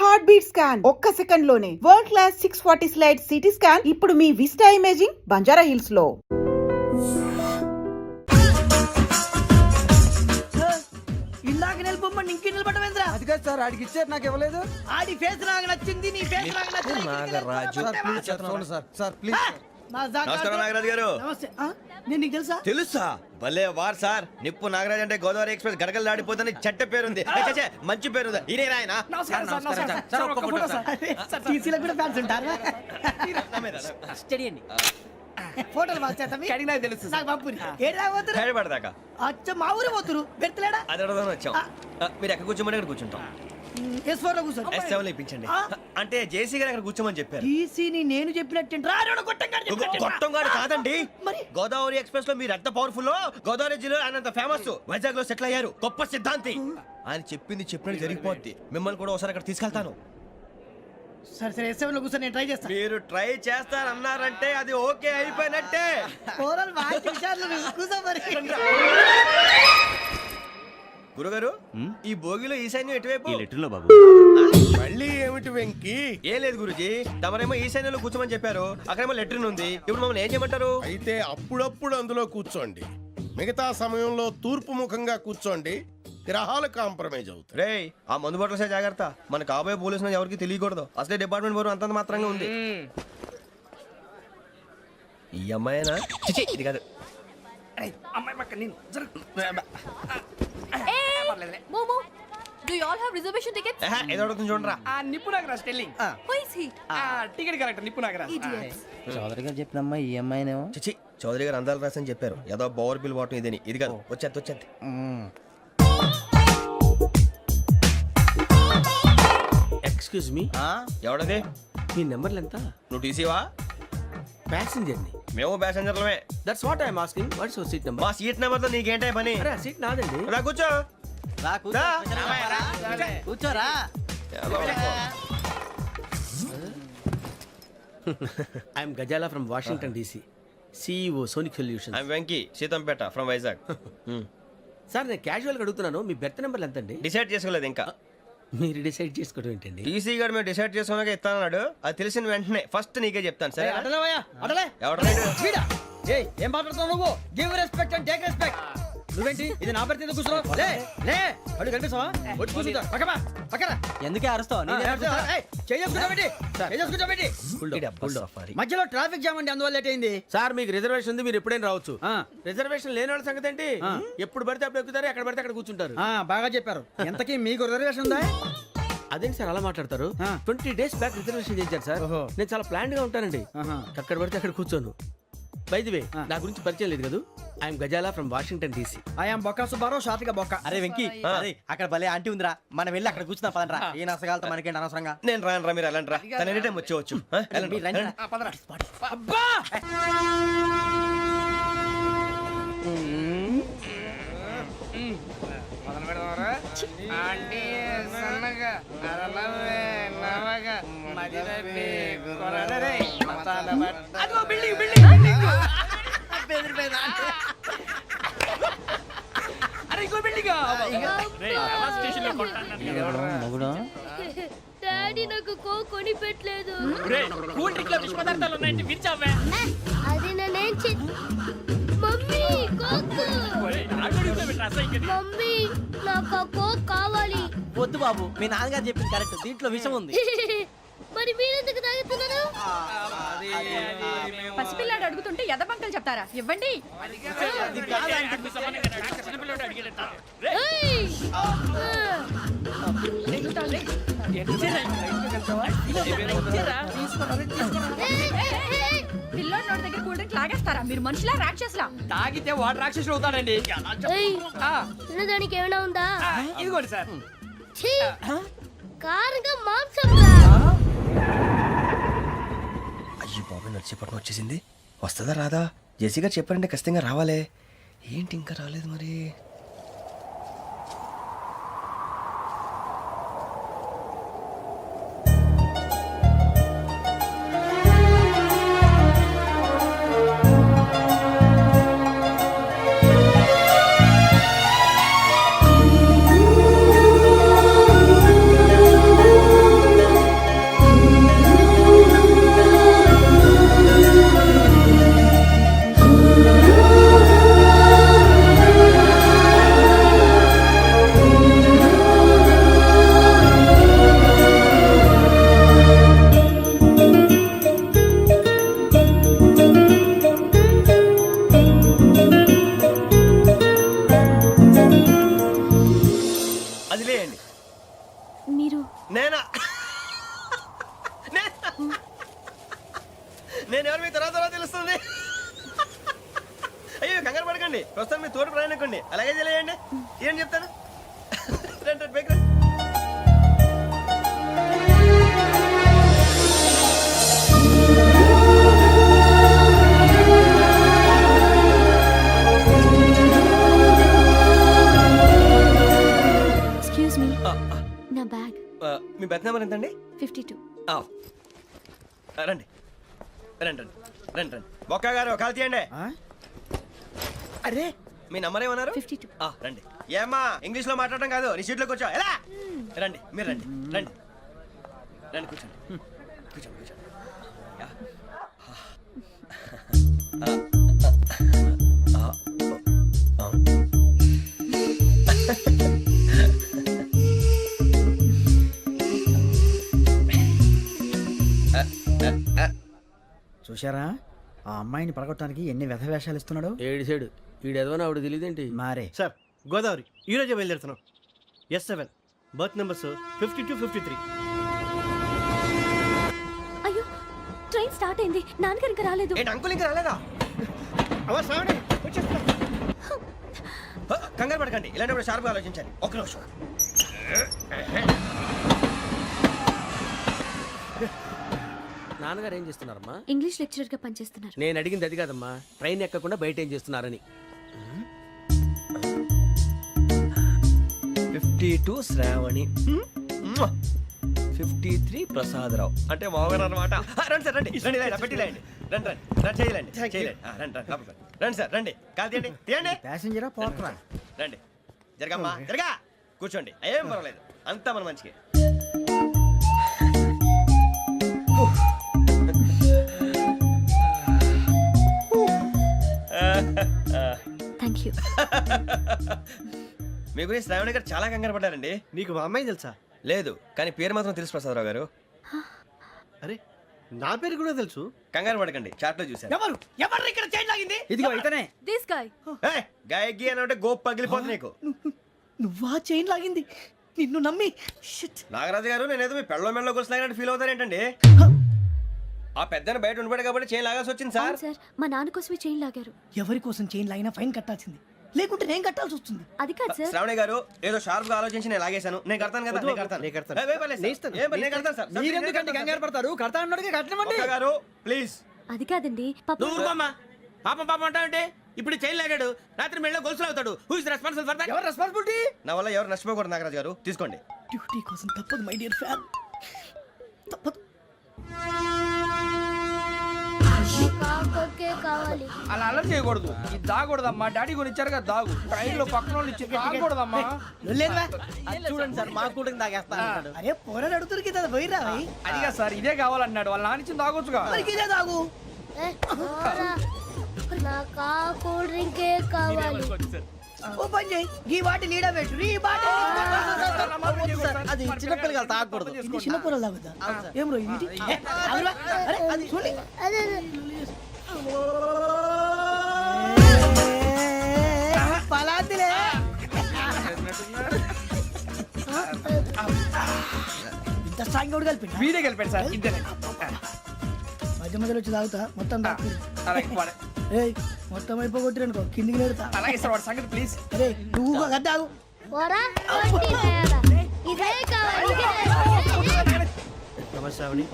Heart beat scan ఒక్క second లోనే world class 640 slide CT scan ఇప్పుడు మీ విస్టా ఇమేజింగ్ బంజారా హిల్స్ లో. ఇందాక నిలబొమ్మని ఇంకే నిలబడమేంద్రా? అది కాదు సార్, ఆడికి ఇచ్చారు నాకు ఇవ్వలేదు. ఆడి ఫేస్ నాకు నచ్చింది, నీ ఫేస్ నాకు నచ్చింది. నాగరాజు సార్ ప్లీజ్ నమస్కారం నాగరాజు గారు. నమస్తే. నేను నీకు తెలుసా? తెలుసా? భలే వార్ సార్. నిప్పు నాగరాజ్ అంటే గోదావరి ఎక్స్ప్రెస్ గడగలు దాడిపోతుంది చెట్ట పేరుంది. మంచి పేరుంది. ఇదే ఆయన. నమస్కారం సార్, నమస్కారం సార్. ఒక్క ఫోటో సార్. సార్ టీసీలో కూడా ఫ్యాన్స్ ఉంటారా? స్టడీ అండి. ఫోటోలు మార్చేస్తా మీకు తెలుసు. నాకు పంపుని ఏడు రాబోతురు? హైదరాబాద్ అచ్చ మా ఊరు పోతురు. పెడతలేడా? అది అడగదామని వచ్చాం. మీరు ఎక్కడ కూర్చోమని అక్కడ కూర్చుంటాం. S4 లో కూర్చో. S7 లో ఇప్పించండి. అంటే జేసీ గారు అక్కడ కూర్చోమని చెప్పారు. టీసీని నేను చెప్పినట్టు గొట్టంగాడు కాదండి. మరి గోదావరి ఎక్స్ప్రెస్ లో మీరు ఎంత పవర్ఫుల్, గోదావరి జిల్లా ఆయన అంత ఫేమస్, వైజాగ్ లో సెటిల్ అయ్యారు, గొప్ప సిద్ధాంతి. ఆయన చెప్పింది చెప్పినట్టు జరిగిపోద్ది. మిమ్మల్ని కూడా ఒకసారి అక్కడ తీసుకెళ్తాను. సరే సరే S7 లో కూర్చొని నేను ట్రై చేస్తాను. మీరు ట్రై చేస్తారన్నారంటే అది ఓకే అయిపోయినట్టే. ఓవరాల్ వాటి విషయాలు కూర్చో మరి. గురుగారు, ఈ భోగిలో ఈశాన్యం ఎటువైపు? బాబు మళ్ళీ ఏమిటి వెంకీ? ఏం లేదు గురుజీ, తమరేమో ఈశాన్యంలో కూర్చోమని చెప్పారు, అక్కడేమో లెట్రిన్ ఉంది. ఇప్పుడు మమ్మల్ని ఏం చేయమంటారు? అయితే అప్పుడప్పుడు అందులో కూర్చోండి, మిగతా సమయంలో తూర్పు ముఖంగా కూర్చోండి. గ్రహాలు కాంప్రమైజ్ అవుతాయి. రే, ఆ మందు బట్టలసే జాగ్రత్త. మన కాబోయే పోలీసులు ఎవరికి తెలియకూడదు. అసలే డిపార్ట్మెంట్ బోరు అంతంత మాత్రంగా ఉంది. ఈ అమ్మాయినా? చిచి, ఇది కాదు. అమ్మాయి పక్క నేను Momo, do you all have reservation tickets? ఏదో అడుగుతుంది చూడరా. నిప్పు Nagaraj telling. Who is he? Ticket correct నిప్పు నాగరాజ్. Idiots. చౌదరి గారు చెప్పినమ్మా ఈ అమ్మాయినేమో. చిచి, చౌదరి గారు అందాలు రాసని చెప్పారు. ఏదో బోర్ బిల్ వాటం ఇదని. ఇది కాదు. వచ్చేది. Excuse me, ఎవడది? మీ నెంబర్లు ఎంత? నువ్వు టీసీవా? ప్యాసింజర్ ని. మేము ప్యాసెంజర్లమే. That's what I'm asking. What's your seat number? మా సీట్ నెంబర్ తో నీకేంటే పని? అరే సీట్ నాదండి. రా కూర్చో. రా. కూర్చోరా. I'm Gazala from Washington DC, CEO Sonic Solution. I'm Venky, Seethampeta from Vizag. Sir నేను క్యాజువల్గా అడుగుతున్నాను, మీ బెర్త్ నెంబర్లు ఎంత అండి? డిసైడ్ చేసుకోలేదు ఇంకా. మీరు డిసైడ్ చేసుకోవడం ఏంటండి? టీసీ గారు మేము డిసైడ్ చేసుకున్నాక ఇస్తానన్నాడు. అది తెలిసిన వెంటనే ఫస్ట్ నీకే చెప్తాను. సరే? అడలే ఎవడరా? ఏం మాట్లాడుతున్నావు నువ్వు? Give respect and take respect. నువ్వేంటి ఇది నా పరిస్థితి కూర్చున్నావు? లే లే, అడుగు కనిపిస్తావా? వచ్చి కూర్చుంటా. పక్కన ఎందుకే అరుస్తావు? మధ్యలో ట్రాఫిక్ జామ్ అండి, అందువల్ల లేట్ అయింది. సార్ మీకు రిజర్వేషన్ ఉంది, మీరు ఎప్పుడైనా రావచ్చు. రిజర్వేషన్ లేని వాళ్ళ సంగతి ఏంటి? ఎప్పుడు పడితే అప్పుడు ఎక్కుతారు, ఎక్కడ పడితే అక్కడ కూర్చుంటారు. బాగా చెప్పారు. ఎంతకీ మీకు రిజర్వేషన్ ఉందా? అదేంటి సార్ అలా మాట్లాడతారు? 20 days బ్యాక్ రిజర్వేషన్ చేశారు సార్. నేను చాలా ప్లాన్డ్ గా ఉంటానండి. అక్కడ పడితే అక్కడ కూర్చోను. బై ది వే, నా గురించి పరిచయం లేదు కదా. I'm Gazala from Washington DC. I'm Bokka Subbarao, షాతిక బొక్క. అరే వెంకీ, అక్కడ భలే ఆంటీ ఉందిరా, మనం వెళ్ళి అక్కడ కూర్చున్నా పదనరా. ఏ నసగాలతో మనకేంటి అనవసరంగా. నేను రాను రా, మీరు వెళ్ళండి రా. తన ఎనీ టైం వచ్చేవచ్చు. అబ్బా డాడీ నాకు కొని పెట్టలేదు. అది నేనేం మమ్మీ మమ్మీ నాకు కోక్ కావాలి. వద్దు బాబు, మీ నాన్నగారు చెప్పింది కరెక్ట్, దీంట్లో విషయం ఉంది. మరి మీరెందుకు తాగుతున్నారు? పసిపిల్లాడు అడుగుతుంటే ఎదబంకలు చెప్తారా? ఇవ్వండి. పిల్లోడి నోటి దగ్గర కూల్ డ్రింక్ లాగేస్తారా? మీరు మనుషులా రాక్షసులా? తాగితే వాడు రాక్షసుడు అవుతాడండి. దానికి ఏమైనా ఉందా? ఇదిగోండి సార్. కారంగా మాంసం. అయ్యి బాబాయ్, నడిచేపట్నం వచ్చేసింది. వస్తుందా రాదా? జేసీ గారు చెప్పారంటే ఖచ్చితంగా రావాలే. ఏంటి ఇంకా రాలేదు మరి? నేనా నేను ఎవరు మీ తర్వాత తెలుస్తుంది. అయ్యో కంగారు పడకండి, ప్రస్తుతం మీ తోటి ప్రయాణకండి, అలాగే తెలియండి. ఏం చెప్తాను రండి రండి, బైక్ రండి. ఎక్స్క్యూజ్ మీ, నా బ్యాగ్. మీ బెత్ నెంబర్ ఎంతండి? 52. రండి రండి రండి రండి రండి. బొక్క గారు కాల్ తీయండి. అరే మీ నంబర్ ఏమన్నారు? 52. రండి. ఏమ్మా ఇంగ్లీష్ లో మాట్లాడడం కాదు, నీ సీట్లో కూర్చో. ఎలా రండి, మీరు రండి రండి రండి, కూర్చోండి కూర్చోండి కూర్చోండి. యా. చూశారా ఆ అమ్మాయిని పడగొట్టడానికి ఎన్ని వ్యధ వేషాలు ఇస్తున్నాడు. ఏడు సైడు ఈడెదవని ఆవిడ తెలియదేంటి? మారే సార్ గోదావరి ఈ రోజే బయలుదేరుతున్నాం. S7 berth numbers 52, 53. అయ్యో, ట్రైన్ స్టార్ట్ అయింది. నాన్నగారు ఇంకా రాలేదు. ఏంటి అంకుల్ ఇంకా రాలేదా? అవ్వ శ్రావణి వచ్చేస్తున్నా. కంగారు పడకండి, ఇలాంటప్పుడు షార్ప్గా ఆలోచించండి. ఒక్క నిమిషం. నాన్నగారు ఏం చేస్తున్నారమ్మా? ఇంగ్లీష్ లెక్చరర్ గా పనిచేస్తున్నారు. నేను అడిగింది అది కాదమ్మా, ట్రైన్ ఎక్కకుండా బయట ఏం చేస్తున్నారని. 52 శ్రావణి, 53 ప్రసాదరావు అంటే మామగారు అనమాట. రండి సార్ రండి రండి, ఇలా పెట్టి లేండి. రండి రండి రండి, చేయలేండి చేయలేండి. రండి రండి లోపలికి రండి సార్, రండి కాదు తీయండి తీయండి. ప్యాసింజరా పోట్రా. రండి జరగమ్మా జరగా, కూర్చోండి, ఏం పర్వాలేదు, అంతా మన మంచికి. Thank you. మీ గురించి శ్రావణి గారు చాలా కంగారు పడ్డారండి. నీకు మా అమ్మాయి తెలుసా? లేదు, కానీ పేరు మాత్రం తెలుసు ప్రసాదరావు గారు. అరే నా పేరు కూడా తెలుసు. కంగారు పడకండి, చాట్లో చూశాను. ఎవరు ఎవరు ఇక్కడ చైన్ లాగింది? ఇదిగో ఇతనే. This guy. గాయకి అని అంటే గోప్ పగిలిపోతుంది నీకు. నువ్వా చైన్ లాగింది? నిన్ను నమ్మి. షిట్. నాగరాజు గారు నేనేదో మీ పెళ్ళ మెళ్ళలో గురిసిలాగినట్టు ఫీల్ అవుతారేంటండి? ఆ పెద్దని బయట ఉండిపోయాడు కాబట్టి చేయి లాగాల్సి వచ్చింది సార్. సార్, మా నాన్న కోసమే చైన్ లాగారు. ఎవరి కోసం చైన్ లాగినా ఫైన్ కట్టాల్సింది, లేకుంటే నేను కట్టాల్సి వస్తుంది. అది కాదు సార్. శ్రావణి గారు ఏదో షార్ప్ గా ఆలోచించి నేను లాగేశాను. నేను కడతాను కదా, నేను కడతాను. నేను కడతాను. ఏ, పర్లేదు సార్. నేను ఇస్తాను. ఏ, నేను కడతాను సార్. మీరెందుకంటే కంగారు పడతారు? కడతా అన్నాడుగా కట్టమండి. ఒక్క గారు ప్లీజ్. అది కాదండి, పాపం. నువ్వు ఊరుకోమ్మా. పాపం పాపం అంటావంటే ఇప్పుడు చైన్ లాగాడు, రాత్రి మెళ్ళ గొలుసులు అవుతాడు. Who is responsible for that? ఎవరు రెస్పాన్సిబిలిటీ? నా వల్ల ఎవరు నష్టపోకూడదు నాగరాజు గారు, తీసుకోండి. డ్యూటీ కోసం తప్పదు మై డియర్ ఫ్యాన్, తప్పదు. అలా అలర్ చేయకూడదు. ఇది దాగకూడదమ్మా. డాడీ కొని ఇచ్చారు కదా దాగు. ట్రైన్ లో పక్కన వాళ్ళు ఇచ్చి దాగకూడదమ్మా. చూడండి సార్ మా కూడా తాగేస్తా అన్నాడు. అరే పోరాడు అడుగుతారు కదా, పోయిరా అదిగా సార్, ఇదే కావాలన్నాడు. వాళ్ళ నాన్న ఇచ్చింది తాగొచ్చుగా. ఇదే తాగు. ఓ పని చేయి, ఈ బాటి లీడ పెట్టు. ఈ బాటి అది చిన్నపిల్లలు తాగకూడదు. ఇది చిన్న పొరలు తాగుతా. ఏం రో ఇది? అరే అది చూడండి. పలాతిలే. ఇంత స్ట్రాంగ్ కూడా కలిపి వీడే గెలిపాడు సార్, ఇద్దరే. మధ్య మధ్యలో వచ్చి తాగుతా, మొత్తం తాగు. అలాగే వాడు- ఏయ్ మొత్తం అయిపోగొట్టిరనుకో కిందికి నేడుతా. అలాగే సార్, వాడి సంగతి ప్లీజ్. అరే నువ్వు కదా తాగు. నమస్తే శ్రావణి,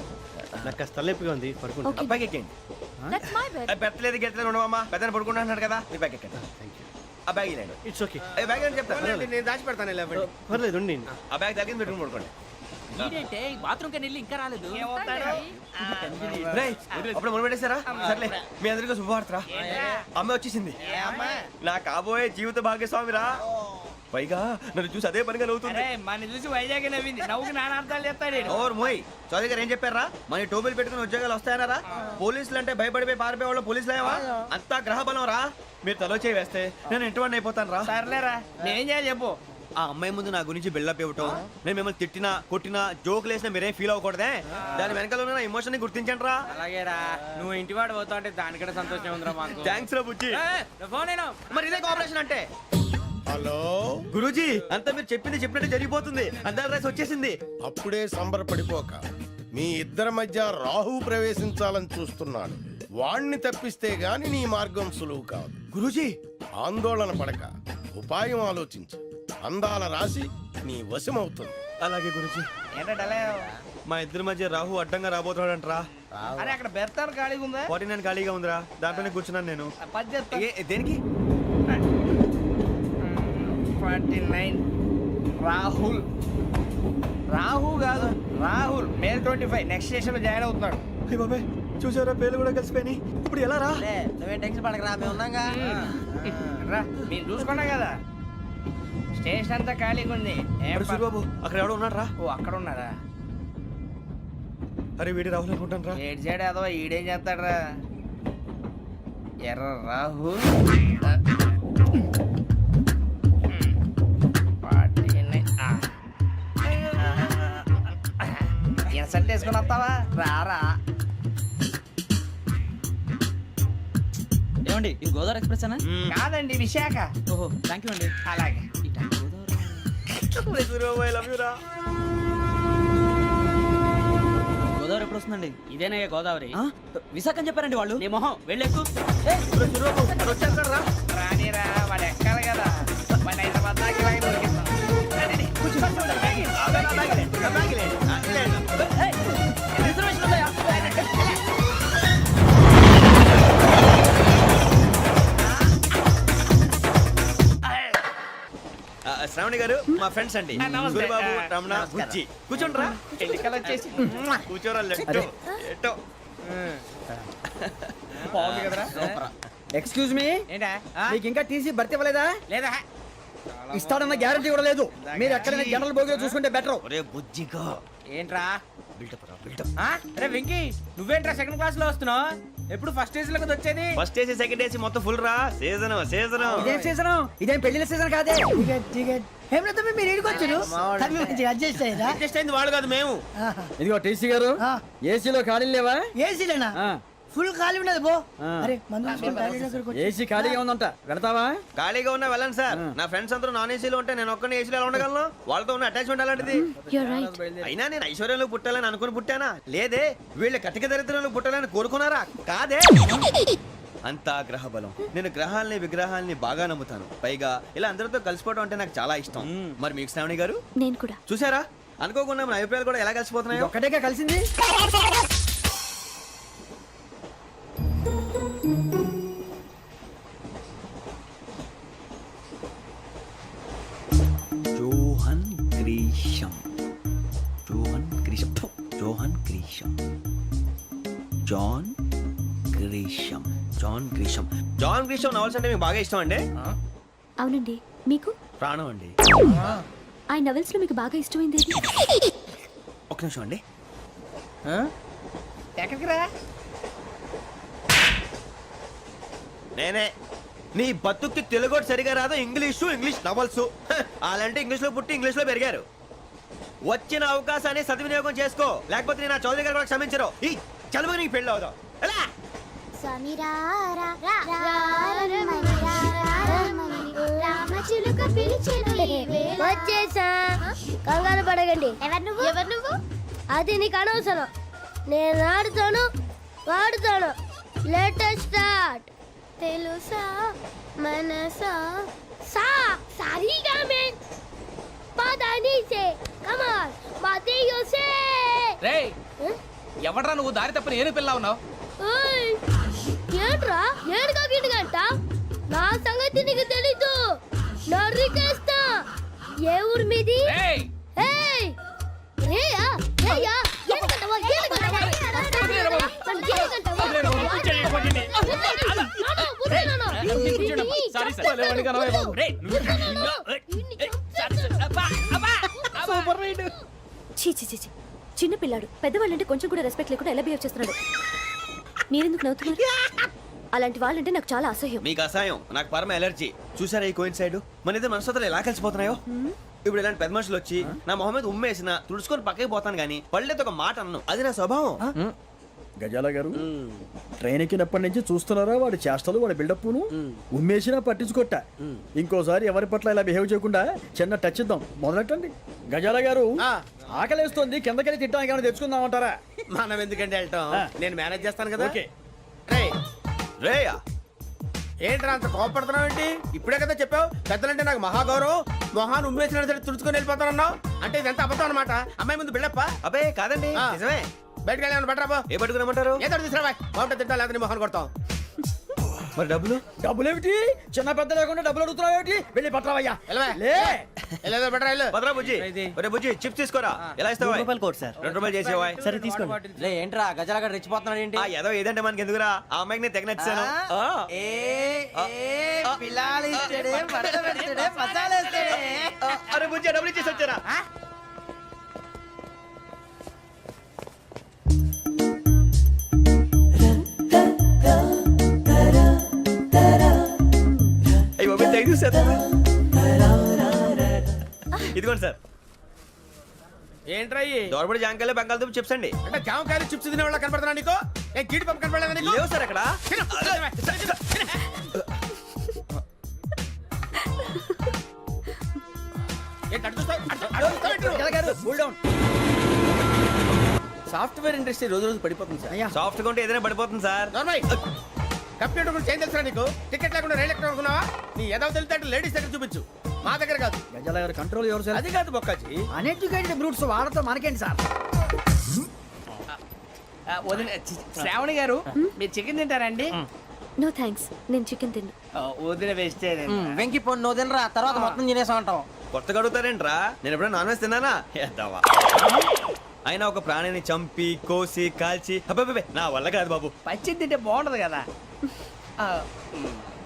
నాకు కాస్త తలెప్పిగా ఉంది, పడుకుంటా. Okay. బ్యాగ్ ఎక్కండి. That's my bed. పెట్టలేదు గెట్టలేదు ఉండవమ్మా. పెద్దని పడుకుంటున్నాడు కదా, మీ బ్యాగ్ ఎక్కండి. ఆ బ్యాగ్ ఇలాండి. It's okay. బ్యాగ్ అని చెప్తాను. నేను దాచి పెడతాను. పర్లేదు ఉండి. ఆ బ్యాగ్ తగ్గింది పెట్టుకుని పడుకోండి. రేయ్, అప్పుడు మొదలు పెట్టేశారా? సర్లే, మీ అందరికీ శుభవార్తరా. అమ్మ వచ్చేసింది, నా కాబోయే జీవిత భాగ్యస్వామిరా. పైగా నన్ను చూసి అదే పనిగా నవ్వుతుంది. మన చూసి వైజాగ్ నవ్వింది. నవ్వుకి నాన్న అర్థాలు చెప్తాడు. ఓర్ మోయ్, చౌదరి గారు ఏం చెప్పారా? మన టోబీలు పెట్టుకుని ఉద్యోగాలు వస్తాయనరా? పోలీసులు అంటే భయపడిపోయి పారిపోయే వాళ్ళు పోలీసులు అయ్యావా? అంతా గ్రహ బలం రా. మీరు తలో చేయి వేస్తే నేను ఇంటివాడిని అయిపోతాను రా. సర్లేరా, నేనేం చేయాలి చెప్పు. ఆ అమ్మాయి ముందు నా గురించి బిల్డప్ ఇవ్వటం, నేను మిమ్మల్ని తిట్టినా కొట్టినా జోకులు వేసినా మీరేం ఫీల్ అవ్వకూడదే. దాని వెనకాల ఉన్న ఎమోషన్ ని గుర్తించండి రా. అలాగేరా, నువ్వు ఇంటివాడు పోతా అంటే దానికంటే సంతోషం ఉందిరా మాకు. థ్యాంక్స్ రా బుజ్జి. ఫోన్ అయినా మరి ఇదే కోఆపరేషన్ అంటే. హలో గురూజీ అంతా మీరు చెప్పింది చెప్పినట్టు జరిగిపోతుంది అందాల రైస్ వచ్చేసింది. అప్పుడే సంబరపడిపోక మీ ఇద్దరి మధ్య రాహు ప్రవేశించాలని చూస్తున్నాడు. వాణ్ణి తప్పిస్తే గాని నీ మార్గం సులువు కాదు. గురూజీ ఆందోళన పడక ఉపాయం ఆలోచించు. అందాల రాశి నీ వశమవుతుంది. అలాగే గురూజీ. ఏంటంటే మా ఇద్దరి మధ్య రాహు అడ్డంగా రాబోతున్నాడంట్రా. అరే అక్కడ బెర్తాను ఖాళీగా ఉందా 49 ఖాళీగా ఉందిరా, దాంట్లోనే కూర్చున్నాను నేను. పది చెప్తా దేనికి? 49 రాహుల్ రాహు కాదు రాహుల్ మే 25 నెక్స్ట్ స్టేషన్ లో జాయిన్ అవుతున్నాడు. అయ్య బాబాయ్ చూసారా, పేర్లు కూడా కలిసిపోయినాయి. ఇప్పుడు ఎలా రా? నువ్వేం టెన్షన్ పడకరా, మేము ఉన్నాగా. రా మీరు చూసుకున్నా కదా స్టేషన్ అంతా ఖాళీగా ఉంది. ఏం అరే సూరిబాబు అక్కడ ఎవడో ఉన్నాడు రా. ఓ అక్కడ ఉన్నారా? అరే వీడి రాహుల్ అనుకుంటాను రా. ఏడు సైడ్ ఏదో ఈడేం చేస్తాడరా ఎర్ర రాహు. ఇన్సల్ట్ వేసుకుని వస్తావా? రారా. ఏమండి ఇది గోదావరి ఎక్స్ప్రెస్ అనా? కాదండి విశాఖ. ఓహో థ్యాంక్ యూ అండి. అలాగే సూరిబాబు ఐ లవ్ యు రా. గోదావరి ఎప్పుడు వస్తుందండి? ఇదేనయ్య గోదావరి. విశాఖ అని చెప్పారండి వాళ్ళు. నీ మొహం వెళ్ళెక్కు. వచ్చేస్తాడు రా. రానిరా వాడు ఎక్కాలి కదా. వాడిని హైదరాబాద్ దాకా ఇలాగే దొరికిస్తాం. రండి, కూర్చోండి. రిజర్వేషన్ ఉందా? శ్రావణి గారు మా ఫ్రెండ్స్ అండి. నమస్తే. సూరిబాబు, రమణ, నమస్కారం. బుజ్జి. కూర్చోండి రా. ఎన్నికలు వచ్చేసి కూర్చోరా లెట్టో. ఎట్టో. బాగుంది కదరా. ఎక్స్క్యూజ్ మీ, ఏంటా? మీకు ఇంకా టీసీ భర్తీ ఇవ్వలేదా? లేదా ఇస్తాడన్న గ్యారంటీ కూడా లేదు. మీరు ఎక్కడైనా జనరల్ బోగిలో చూసుకుంటే బెటర్. ఒరే బుజ్జిగా ఏంట్రా? బిల్డప్ రా, బిల్డప్. అరే వెంకీ నువ్వేంట్రా సెకండ్ క్లాస్ లో వస్తున్నావు? ఎప్పుడు ఫస్ట్ ఏజ్ లో కదా వచ్చేది? ఫస్ట్ ఏసీ సెకండ్ ఏసీ మొత్తం ఫుల్ రా. Season season. ఇదేం సీజన్? ఇదేం పెళ్లిన సీజన్ కాదే. మీరు ఏడుకొచ్చారు అడ్జస్ట్ అయ్యారా? అడ్జస్ట్ అయింది వాళ్ళు కాదు, మేము. ఇదిగో టీసీ గారు, ఏసీలో ఖాళీ లేవా? ఏసీలేనా? ఫుల్ ఖాళీ ఉన్నది బో. అరే మందు తీసుకొని టాయిలెట్ దగ్గరకు వచ్చి. ఏసీ ఖాళీగా ఉందంట, వెళతావా? ఖాళీగా ఉన్నా వెళ్ళండి సార్. నా ఫ్రెండ్స్ అందరూ నాన్ ఏసీలో ఉంటే నేను ఒక్కనే ఏసీలో ఎలా ఉండగలను? వాళ్ళతో ఉన్న అటాచ్మెంట్ అలాంటిది. అయినా నేను ఐశ్వర్యంలో పుట్టాలని అనుకుని పుట్టానా? లేదే. వీళ్ళ కటిక దరిద్రంలో పుట్టాలని కోరుకున్నారా? కాదే. అంతా గ్రహ బలం. నేను గ్రహాలని విగ్రహాలని బాగా నమ్ముతాను. పైగా ఇలా అందరితో కలిసిపోవడం అంటే నాకు చాలా ఇష్టం. మరి మీకు శ్రావణి గారు? నేను కూడా. చూసారా, అనుకోకుండా మన అభిప్రాయాలు కూడా ఎలా కలిసిపోతున్నాయో. ఒక్కటేగా కలిసింది. Johan Grisham, Johan Grisham, Johan Grisham, John Grisham, John Grisham. John Grisham novels అంటే మీకు బాగా ఇష్టం అండి? అవునండి. మీకు? ప్రాణం అండి. ఆ నవెల్స్ లో మీకు బాగా ఇష్టమైంది ఏది? ఒక్క నిమిషం అండి. ఎక్కడికి రా? నేనే. నీ బతుక్కి తెలుగు సరిగా రాదు, ఇంగ్లీష్ నవల్స్. అలాంటి ఇంగ్లీష్ లో పుట్టి ఇంగ్లీష్ లో పెరిగారు. వచ్చిన అవకాశాన్ని సద్వినియోగం చేసుకో, లేకపోతే నేను నా చౌదరి గారు కూడా క్షమించరు. ఈ చదువు నీకు పెళ్ళి అవుదాం. ఎలా? వచ్చేసా, కంగారు పడకండి. ఎవరు నువ్వు? అది నీకు అనవసరం. నేను ఆడుతాను, వాడుతాను. Latest start. తెలుసా మనసా సా సారీగా మెన్ పదని సే కమాన్ మాదేయో సే. రేయ్ ఎవడ్రా నువ్వు? దారి తప్పని ఏను పిల్ల ఉన్నావు? ఓయ్ ఏంట్రా ఏడుగా గిడుగంట? నా సంగతి నీకు తెలీదు. నరికేస్తా. ఏ ఊరు మీది? రేయ్ ఏయ్ రేయా రేయా ఏడుగంటవా ఏడుగంటవా చీ చీ చీ చీ. చిన్న పిల్లాడు పెద్దవాళ్ళంటే కొంచెం కూడా రెస్పెక్ట్ లేకుండా ఎలా బిహేవ్ చేస్తున్నాడు. మీరెందుకు నవ్వుతున్నారు? అలాంటి వాళ్ళంటే నాకు చాలా అసహ్యం. మీకు అసహాయం, నాకు పరమ ఎలర్జీ. చూసారా ఈ కోయిన్ సైడ్? మన ఇద్దరు మనసులు ఎలా కలిసిపోతున్నాయో. ఇప్పుడు ఇలాంటి పెద్ద మనుషులు వచ్చి నా మొహం మీద ఉమ్మేసిన తుడుచుకొని పక్కకి పోతాను గానీ పళ్ళేతో ఒక మాట అన్ను. అది నా స్వభావం. గజాల గారు ట్రైన్ ఎక్కినప్పటి నుంచి చూస్తున్నారా వాడి చేష్టలు వాడి బిల్డప్ను ఉమ్మేసినా పట్టించుకోట ఇంకోసారి ఎవరి పట్ల ఇలా బిహేవ్ చేయకుండా చిన్న టచ్ ఇద్దాం మొదలెట్టండి గజాల గారు ఆకలేస్తుంది కిందకెళ్ళి తిట్టడానికి ఏమైనా తెచ్చుకుందామంటారా మనం ఎందుకంటే వెళ్ళటం నేను మేనేజ్ చేస్తాను కదా ఓకే. రేయ్, రేయా ఏంట్రా అంత కోపడుతున్నావు ఏంటి? ఇప్పుడే కదా చెప్పావు పెద్దలంటే నాకు మహాగౌరవం, మొహాన్ని ఉమ్మేసిన సరే తుడుచుకొని వెళ్ళిపోతానన్నావు. అంటే ఇదంతా అబద్ధం అనమాట. అమ్మాయి ముందు బిల్డప్ప. అబే కాదండి ఆ. నిజమే. బయటకు వెళ్ళి బట్రాబో ఏ పట్టుకురమ్మంటారు? ఏదో తీసుకురా బాగుంటుంది తింటా లేదా నీ మొహాన్ని కొడతాం. మరి డబ్బులు? డబ్బులేమిటి చిన్న పెద్ద లేకుండా డబ్బులు అడుగుతున్నావు ఏమిటి వెళ్ళి పట్టరావయ్యా వెళ్ళవా? లే వెళ్ళేదో బట్రా వెళ్ళు. భద్రా బుజ్జి ఒరే బుజ్జి చిప్స్ తీసుకోరా. ఎలా ఇస్తావా? Court sir. 2 రూపాయలు చేసేవా? సరే తీసుకోండి. లే ఏంట్రా గజాలగడ రెచ్చిపోతున్నాడు ఏంటి? ఆ ఏదో ఏదంటే మనకి ఎందుకురా, ఆ అమ్మాయికి నేను తెగ నచ్చాను. అరే బుజ్జి డబ్బులు ఇచ్చేసి వచ్చారా? అయ్యి బాబు థ్యాంక్ యూ సార్. ఇదిగోండి సార్. ఏంట్రా ఇయి? దోరబడి జాంకాయలు బంగాళదుంప చిప్స్ అండి. అంటే జామకాయలు చిప్స్ తినే వాళ్ళ కనపడుతున్నా నీకు? ఏ జీడి పంపు కనపడలేదా నీకు? లేవు సార్ అక్కడ. తిను, తిను, తిను. ఏంటి అటు చూస్తావు? అటు చూస్తావు ఏంటి? సాఫ్ట్వేర్ ఇండస్ట్రీ రోజు రోజు పడిపోతుంది సార్. సాఫ్ట్ గా ఉంటే ఏదైనా పడిపోతుంది సార్. నార్మల్ కంప్యూటర్ గురించి ఏం తెలుసా నీకు? టికెట్ లేకుండా రైలు ఎక్కడ అనుకున్నావా? నీ ఏదో తెలితే లేడీస్ దగ్గర చూపించు, మా దగ్గర కాదు. గజాల గారు కంట్రోల్ ఎవరు సార్ అది కాదు బొక్కాజీ. అన్ఎడ్యుకేటెడ్ బ్రూట్స్ వాళ్ళతో మనకేంటి సార్ శ్రావణి గారు మీరు చికెన్ తింటారండి? నో థ్యాంక్స్, నేను చికెన్ తిన్నా. వదిన వేస్తే వెంకి పొన్ను నువ్వు తినరా, తర్వాత మొత్తం తినేసా ఉంటాం. కొత్తగా అడుగుతారేంట్రా? నేను ఎప్పుడైనా నాన్ వెజ్ తిన్నానా? ఎద్దావా. అయినా ఒక ప్రాణిని చంపి కోసి కాల్చి అబ్బబ్బబ్బే, నా వల్ల కాదు బాబు. పచ్చి తింటే బాగుంటది కదా.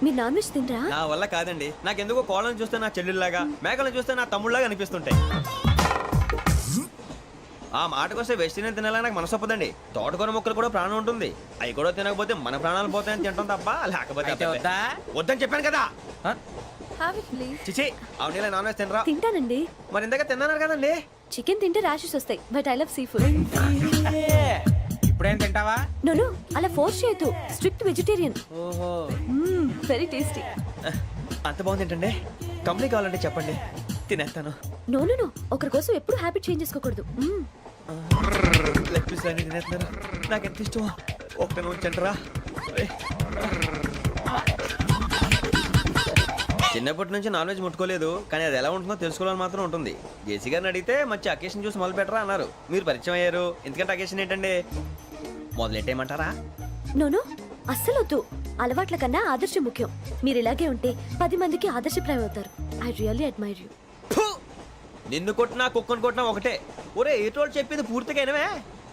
మీరు నాన్ వెజ్ తినరా? నా వల్ల కాదండి. నాకెందుకో కోళ్ళని చూస్తే నా చెల్లెళ్ళలాగా, మేకలను చూస్తే నా తమ్ముళ్ళలాగా అనిపిస్తుంటాయి. ఆ మాటకొస్తే వెస్టిరియన్ తినాలని నాకు మనసు ఒప్పదండి. తోటకూర మొక్కలు కూడా ప్రాణం ఉంటుంది. అవి కూడా తినకపోతే మన ప్రాణాలు పోతాయని తింటాం తప్ప లేకపోతే అయితే అబ్బబ్బే. వద్దా? వద్దని చెప్పాను కదా. Have it, please. చిచి అవునీ నాన్ వెజ్ తినరా? తింటానండి. మరి ఇందాక తిన్నాను కదండి. చికెన్ తింటే ర్యాషెస్ వస్తాయి, but I love sea food. ఇప్పుడేం తింటావా? నో అలా ఫోర్స్ చేయొద్దు. Strict vegetarian. ఓహో, వెరీ టేస్టీ. అంత బాగుంది ఏంటండి? కంప్లీట్ కావాలంటే చెప్పండి, తినేస్తాను. నో ఒకరి కోసం ఎప్పుడు హ్యాబిట్ చేంజ్ చేసుకోకూడదు. లెగ్ పీస్ అన్ని తినేస్తున్నారు. నాకు ఎంత ఇష్టం. ఒకటే ఉంచండిరా. చిన్నప్పటి నుంచి నాన్ వెజ్ ముట్టుకోలేదు, కానీ అది ఎలా ఉంటుందో తెలుసుకోవాలని మాత్రం ఉంటుంది. జేసీ గారిని అడిగితే మంచి అకేషన్ చూసి మొదలు పెట్టరా అన్నారు. మీరు పరిచయం అయ్యారు, ఎందుకంటే అకేషన్ ఏంటండి? మొదలెట్టేయమంటారా? నో అస్సలు వద్దు. అలవాట్ల కన్నా ఆదర్శం ముఖ్యం. మీరు ఇలాగే ఉంటే 10 మందికి ఆదర్శప్రాయం అవుతారు. I really admire you. నిన్ను కొట్టినా కుక్కను కొట్టినా ఒకటే. ఒరే ఏటోళ్ళు చెప్పింది పూర్తిగా వినవే.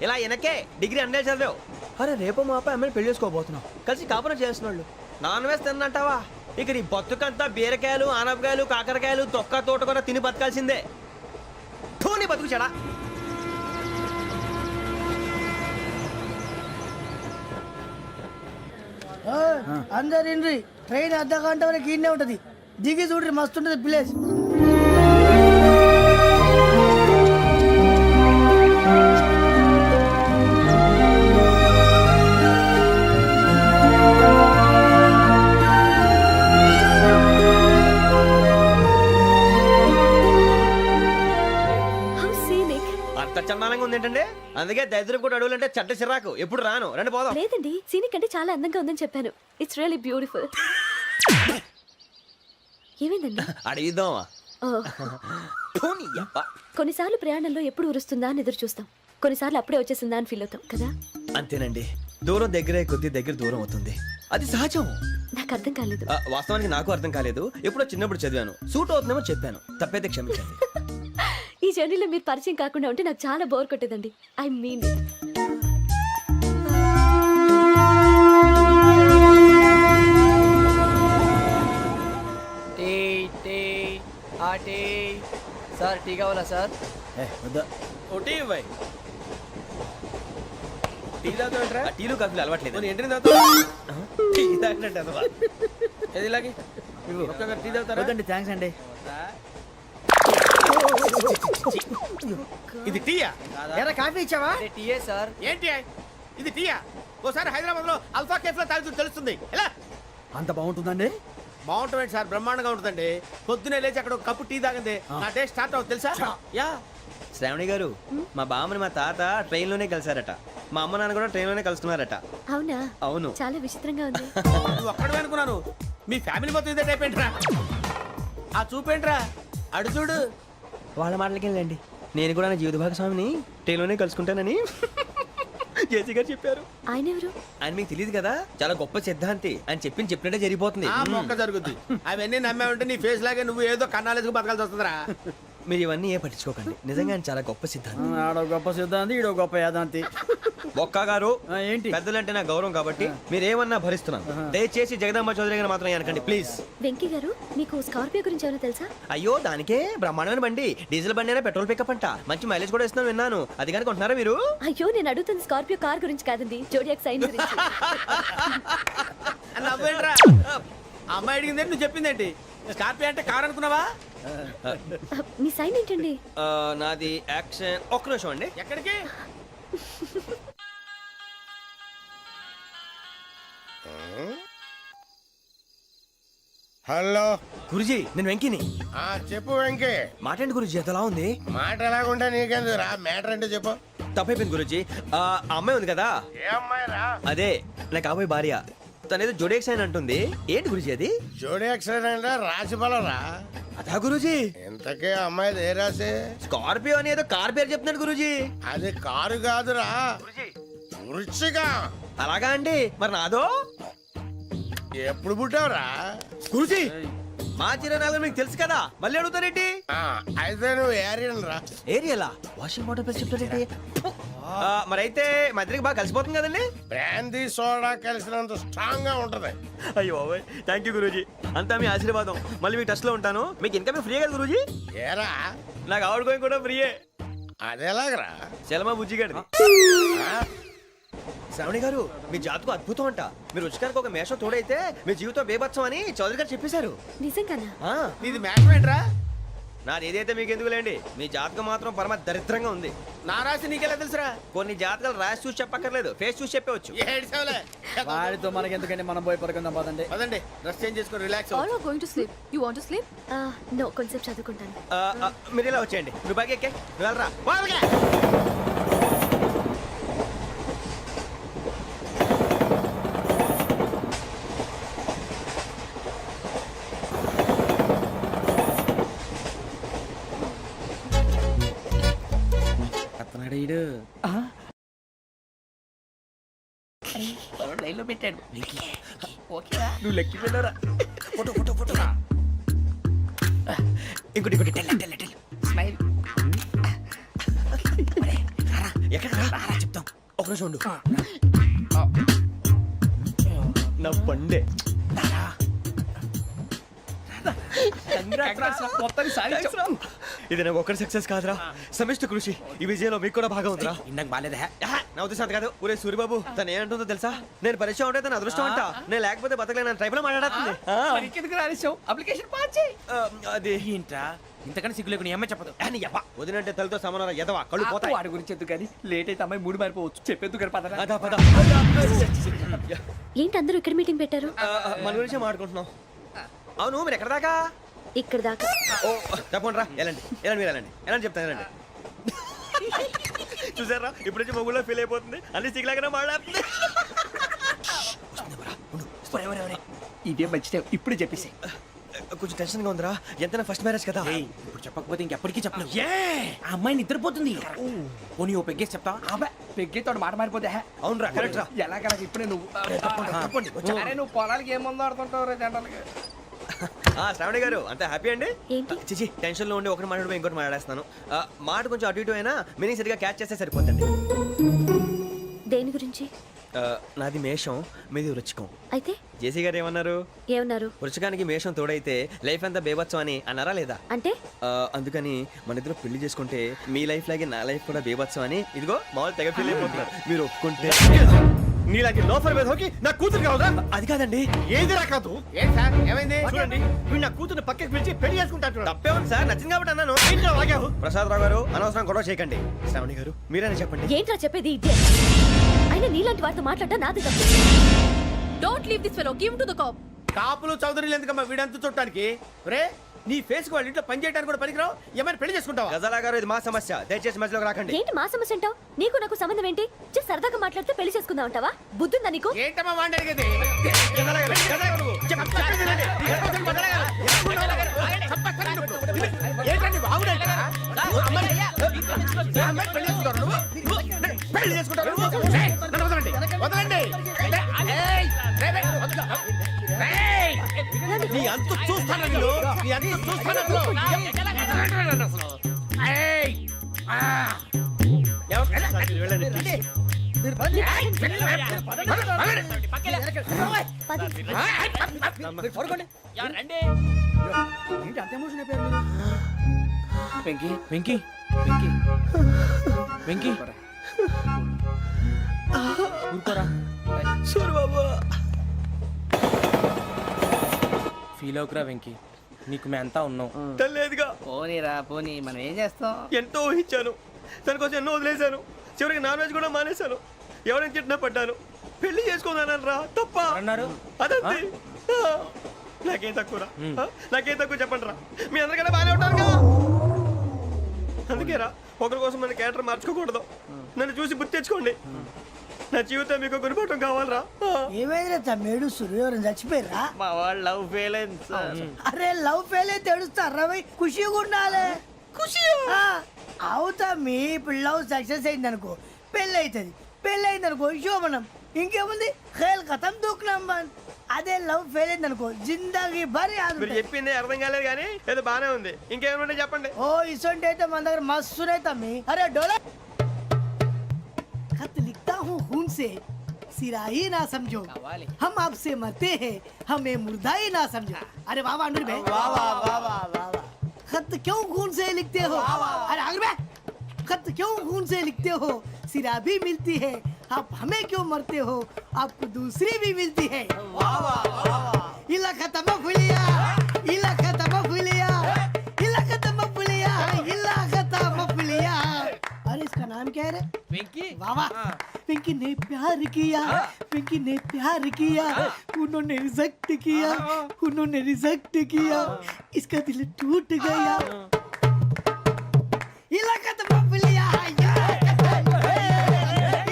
ఇలా వెనకే డిగ్రీ అన్నే చదివావు. అరే రేపు మా అబ్బాయి అమ్మాయిని పెళ్లి చేసుకోబోతున్నావు, కలిసి కాపురం చేసిన వాళ్ళు నాన్ వెజ్ తిన్నంటావా? ఇక నీ బతుకంతా బీరకాయలు ఆనపకాయలు కాకరకాయలు తొక్క తోట కూడా తిని బతకాల్సిందే. నీ బతుకు చెడా. అందరు ఇండ్రి ట్రైన్ అర్ధ గంట వరకు ఇన్నే ఉంటది. దిగి చూడ్రి మస్తు ఉంటది ప్లేస్. How scenic. అంత చందానంగా ఉంది ఏంటంటే? అందుకే దరిద్రం కూడా అడవులంటే చెడ్డ చిరాకు. ఎప్పుడు రాను, రండి పోదాం. లేదండి, సీనిక్ అంటే చాలా అందంగా ఉందని చెప్పాను. It's really beautiful. ఏమైందండి? అడిగిద్దామా? కొన్నిసార్లు ప్రయాణంలో ఎప్పుడు ఉరుస్తుందా అని ఎదురు చూస్తాం, కొన్నిసార్లు అప్పుడే వచ్చేసిందా అని ఫీల్ అవుతాం కదా. అంతేనండి, దూరం దగ్గరే కొద్ది దగ్గర దూరం అవుతుంది. అది సహజం. నాకు అర్థం కాలేదు. వాస్తవానికి నాకు అర్థం కాలేదు. ఎప్పుడో చిన్నప్పుడు చదివాను, సూట్ అవుతుందేమో చెప్పాను. తప్పైతే క్షమించండి. ఈ జర్నీలో మీరు పరిచయం కాకుండా ఉంటే నాకు చాలా బోర్ కొట్టేదండి. ఐ మీన్ సార్ టీ కావాలా సార్? ఒకటి ఇవ్వాయి. టీ తాగుతాంట్రా? టీలు కాఫీలు అలవాట్లేదు. ఎంట్రీ తాగుతావా? టీ తాగినట్టు అదవా. ఏది ఇలాగే ఒక్కొక్కరు టీ తాగుతారా? థ్యాంక్స్ అండి. ఇది టీయా? ఎరా కాఫీ ఇచ్చావా? టీయే సార్. ఏంటి ఇది టీయా? ఓసారి హైదరాబాద్ లో అల్ఫా కేఫ్ లో తాగుతూ తెలుస్తుంది ఎలా అంత బాగుంటుందండి? బాగుంటుంది సార్, బ్రహ్మాండంగా ఉంటుందండి. పొద్దునే లేచి అక్కడ ఒక కప్పు టీ తాగింది నా డే స్టార్ట్ అవుతుంది తెలుసా? యా. శ్రావణి గారు మా బామ్మని మా తాత ట్రైన్ లోనే కలిసారట. మా అమ్మ నాన్న కూడా ట్రైన్ లోనే కలుసుకున్నారట. అవునా? అవును. చాలా విచిత్రంగా ఉంది. నువ్వు ఒక్కడే అనుకున్నాను, మీ ఫ్యామిలీ మొత్తం ఇదే టైప్ ఏంట్రా? ఆ చూపేంట్రా, అడు చూడు. వాళ్ళ మాటలకి వెళ్ళండి. నేను కూడా నా జీవిత భాగస్వామిని ట్రైన్ లోనే కలుసుకుంటానని జేసీ గారు చెప్పారు. ఆయన ఎవరు? ఆయన మీకు తెలియదు కదా, చాలా గొప్ప సిద్ధాంతి. ఆయన చెప్పినట్టే జరిగిపోతుంది. ఆ మొక్క జరుగుద్ది. అవన్నీ నమ్మే ఉంటే నీ ఫేస్ లాగే నువ్వు ఏదో కన్నాలేసుకు బతకాల్సి వస్తుందిరా. మీరు ఇవన్నీ ఏ పట్టించుకోకండి. నిజంగా ఆయన చాలా గొప్ప సిద్ధాంతి. ఆడో గొప్ప సిద్ధాంతి, ఈడో గొప్ప యాదాంతి. ఒక్క గారు ఏంటి? పెద్దలంటే నా గౌరవం కాబట్టి మీరేమన్నా భరిస్తున్నాను. దయచేసి జగదాంబ చౌదరి గారు మాత్రం అనకండి ప్లీజ్. వెంకీ గారు, మీకు స్కార్పియో గురించి ఏమైనా తెలుసా? అయ్యో దానికే బ్రహ్మాండమైన బండి. డీజిల్ బండి అయినా పెట్రోల్ పికప్ అంట. మంచి మైలేజ్ కూడా ఇస్తున్నాను విన్నాను. అది కానీ కొంటున్నారా మీరు? అయ్యో, నేను అడుగుతుంది స్కార్పియో కార్ గురించి కాదండి, జోడియాక్ సైన్ గురించి. నవ్వేంట్రా? అమ్మాయి అడిగింది నువ్వు చెప్పిందేంటి? స్కార్పియో అంటే కార్ అనుకున్నావా? మీ సైన్ ఏంటండి? నాది యాక్షన్. ఒక్క నిమిషం అండి. ఎక్కడికి? హలో గురుజీ నేను వెంకిని. చెప్పు వెంకీ. మాటండి గురుజీ ఎంతలా ఉంది? మాట ఎలాగుంటా నీకెందుకు రా, మ్యాటర్ అంటే చెప్పు. తప్పైపోయింది గురుజీ. ఆ అమ్మాయి ఉంది కదా, ఏ అమ్మాయి రా? అదే నా కాబోయే భార్య. తనేదో జోడేక్స్ అని అంటుంది. ఏంటి గురుజీ అది? జోడి యాక్సిడెంట్ రాసి బలరా. అదా గురుజీ? ఇంతకే అమ్మాయి ఏ రాసి? స్కార్పియో అని ఏదో కార్ పేరు చెప్తున్నాడు గురుజీ. అది కారు కాదురా, వృచ్చిగా. అలాగా అండి, మరి నాదో? ఎప్పుడు పుట్టావురా? గురుజీ మా చిరనాలు మీకు తెలుసు కదా, మళ్ళీ అడుగుతారేంటి? అయితే నువ్వు ఏరియన్ రా. ఏరియాలా? వాషింగ్ వాటర్ పేరు చెప్తారేంటి? మరైతే మా ఇద్దరికి బాగా కలిసిపోతుంది కదండి. బ్రాందీ సోడా కలిసినంత స్ట్రాంగ్ గా ఉంటది. అయ్యో థ్యాంక్ యూ గురూజీ, అంతా మీ ఆశీర్వాదం. మళ్ళీ మీకు టచ్ లో ఉంటాను. మీకు ఇంకా ఫ్రీ కదా గురూజీ? ఏరా నాకు ఆవిడ గోయింగ్ కూడా ఫ్రీయే. అదేలాగరా? చలమా బుజ్జి గారిది. శ్రావణి గారు మీ జాతకు అద్భుతం అంట. మీరు రుచికారికి ఒక మేషం తోడైతే మీ జీవితం బేబత్సం అని చౌదరి గారు చెప్పేశారు. నిజంగానా? నీది మ్యాటర్ ఏంట్రా? నాది ఏదైతే మీకు ఎందుకు లేండి, మీ జాతకం మాత్రం పరమ దరిద్రంగా ఉంది. నా రాసి నీకెలా తెలుసురా? కొన్ని జాతకాలు రాసి చూసి చెప్పక్కర్లేదు, ఫేస్ చూసి చెప్పవచ్చు. ఏడ్చావులే. వాడితో మనకి ఎందుకంటే మనం పోయి పడుకుందాం పదండి. పదండి, డ్రెస్ చేంజ్ చేసుకొని relax All are going to sleep. You want to sleep? No, కొంచెం చదువుకుంటాను. మీరు ఇలా వచ్చేయండి. నువ్వు బాగా ఎక్కే, నువ్వు వెళ్ళరా. వాళ్ళకే. లైన్లో పెట్టాడు. నువ్వు లెక్కి వెళ్ళరా. Photo photo photo. ఇంకోటి ఇంకోటి టెల్ టెల్ టెల్. స్మైల్. ఎక్కడ రారా చెప్తాం. ఒక నిమిషం ఉండు. నా బండే. మొత్తాన్ని సాధించాం. ఇది నాకు ఒక్కరి సక్సెస్ కాదురా, సమిష్టి కృషి. ఈ విజయంలో మీకు కూడా భాగం ఉందిరా. ఇందాక బాలేదా? నా ఉద్దేశం కాదు. ఊరే సూరిబాబు తను ఏమంటుందో తెలుసా? నేను పరిచయం ఉంటే తన అదృష్టం అంట. నేను లేకపోతే బతకలేను ట్రైబ్ లో మాట్లాడుతుంది. ఎందుకు రాలేసావు? అప్లికేషన్ పాస్ చేయి. అది ఏంట్రా ఇంతకన్నా సిగ్గు లేకుండా ఏమై చెప్పదు. వదినంటే తలతో సమానం ఎదవా, కళ్ళు పోతాయి. వాడి గురించి ఎందుకు కానీ లేట్ అయితే అమ్మాయి మూడు మారిపోవచ్చు. చెప్పేందుకు కానీ పద. అదా పద. ఏంటి అందరూ ఇక్కడ మీటింగ్ పెట్టారు? మన గురించి మాట్లాడుకుంటున్నాం. అవును మీరు ఎక్కడ దాకా? ఇక్కడ దాకా. ఓ తప్పకుండా రా, వెళ్ళండి వెళ్ళండి, మీరు వెళ్ళండి వెళ్ళండి చెప్తాను వెళ్ళండి. చూసారా ఇప్పుడు నుంచి మొగుల్లో ఫీల్ అయిపోతుంది. అన్ని సిగ్లాగానే మాట్లాడుతుంది. ఇదే మంచి టైం, ఇప్పుడు చెప్పేసి. కొంచెం టెన్షన్ గా ఉందిరా. ఎంతైనా ఫస్ట్ మ్యారేజ్ కదా. ఇప్పుడు చెప్పకపోతే ఇంకెప్పటికీ చెప్పలేవు. ఆ అమ్మాయి నిద్రపోతుంది. పోనీ ఓ పెగ్గేసి చెప్తావా? అబ్బా, పెగ్గేతో మాట మారిపోతే అవునురా కరెక్ట్ రా. ఎలాగలా ఇప్పుడే నువ్వు తప్పండి. అరే నువ్వు పొలాలకి ఏం ముందు ఆడుతుంటావు రే జనరల్గా. శ్రావణి గారు అంతా హ్యాపీ అండి? ఏంటి? చిచి టెన్షన్ లో ఉండి ఒకటి మాట్లాడిపోయి ఇంకోటి మాట్లాడేస్తున్నాను. మాట కొంచెం అటు ఇటు అయినా మీనింగ్ సరిగా క్యాచ్ చేస్తే సరిపోతుంది. దేని గురించి? నాది మేషం, మీది వృచ్చికం. అయితే జేసీ గారు ఏమన్నారు? ఏమన్నారు? వృచ్చికానికి మేషం తోడైతే లైఫ్ అంతా బేబత్సం అని అన్నారా లేదా? అంటే అందుకని మన ఇద్దరు పెళ్లి చేసుకుంటే మీ లైఫ్ లాగే నా లైఫ్ కూడా బేబత్సం అని ఇదిగో మామూలు తెగ ఫీల్ అయిపోతున్నారు. మీరు ఒప్పుకుంటే నీలాంటి లోఫర్ మీద హోకి నా కూతురు కావదా? అది కాదండి. ఏది రాకాదు? ఏం సార్ ఏమైంది? చూడండి వీడు నా కూతురు పక్కకి పిలిచి పెళ్లి చేసుకుంటాడు. తప్పే ఉంది సార్, నచ్చింది కాబట్టి అన్నాను. ప్రసాద్ రావు గారు అనవసరం గొడవ చేయకండి. శ్రావణి గారు మీరైనా చెప్పండి. ఏంట్రా చెప్పేది? ఇదే అయినా నీలాంటి వారితో మాట్లాడటం నాది తప్పు. Don't leave this fellow, give to the cop. కాపులు చౌదరులు ఎందుకమ్మా వీడంతా చూడటానికి? రే నీ ఫేస్ కు వాళ్ళ ఇంట్లో పని చేయడానికి కూడా పనికిరావు. ఏమైనా పెళ్లి చేసుకుంటావా? గజాలా గారు ఇది మా సమస్య, దయచేసి మధ్యలోకి రాకండి. ఏంటి మా సమస్య అంటావు? నీకు నాకు సంబంధం ఏంటి? జస్ట్ సరదాగా మాట్లాడితే పెళ్లి చేసుకుందాం అంటావా? బుద్ధుందా నీకు? ఏంటమ్మా వాడిని అడిగేది? ఏంటండి బాగుండండి పెళ్లి చేసుకుంటారు. వదలండి. నీ అంత చూస్తాను వీళ్ళు, నీ అంత చూస్తాను అసలు. వెంకీ వెంకీ వెంకీ వెంకీ ఊరుకోరా. ఫీల్ అవుకురా వెంకీ, నీకు మేమంతా ఉన్నాం. లేదుగా పోనీరా పోనీ, మనం ఏం చేస్తాం? ఎంతో ఊహించాను, దానికోసం ఎన్నో వదిలేశాను, చివరికి నాన్ వెజ్ కూడా మానేశాను. ఎవరైనా తిట్టినా పడ్డాను. పెళ్లి చేసుకుందానరా తప్ప అన్నారు. అదంతే. నాకేం తక్కువరా? నాకేం తక్కువ చెప్పండి రా. మీ అందరికన్నా బాగానే ఉంటారుగా. అందుకేరా ఒకరి కోసం మన క్యారెక్టర్ మార్చుకోకూడదు. నన్ను చూసి గుర్తు తెచ్చుకోండి. నా జీవితం మీకు గురిపటం కావాలరా. ఏమైందిరా తమ్మేడు సురవరం చచ్చిపోయిరా? మా వాళ్ళు లవ్ ఫెయిల్ అయింది సార్. అరే లవ్ ఫెయిల్ అయితే ఏడుస్తారా భయ్? ఖుషిగా ఉండాలి. ఖుషి అవుతా మీ ఇప్పుడు లవ్ సక్సెస్ అయింది అనుకో పెళ్ళి అవుతుంది. పెళ్ళి అయింది అనుకో శోభనం. ఇంకేముంది ఖేల్ కథం దూకునాం బాన్. అదే లవ్ ఫెయిల్ అయింది అనుకో జిందాగీ భారీ మీరు చెప్పింది అర్థం కాలేదు కానీ ఏదో బానే ఉంది. ఇంకేమైనా చెప్పండి. ఓ ఇసొంటి అయితే మన దగ్గర మస్తునే తమ్మి. అరే డోలా खत लिखता हूँ खून से सिरा ही ना समझो, हम आपसे मरते हैं हमें मुर्दा ही ना समझो. अरे वाह वाह अनुर भाई, वाह वाह वाह वाह वाह. खत क्यों खून से लिखते हो? अरे अनुर भाई, खत क्यों खून से लिखते हो? सिरा भी मिलती है, आप हमें क्यों मरते हो? आपको दूसरी भी मिलती है. वाह वाह वाह. इला खत्म फुलिया, इला खत्म फुलिया, इला खत्म फुलिया, इला खत्म फुलिया. अरे इसका नाम क्या है रे? వెంకీ वाह पिंकी ने प्यार किया, पिंकी ने प्यार किया, उन्होंने रिजेक्ट किया, उन्होंने रिजेक्ट किया, इसका दिल टूट गया. इलाका तो बबलिया है,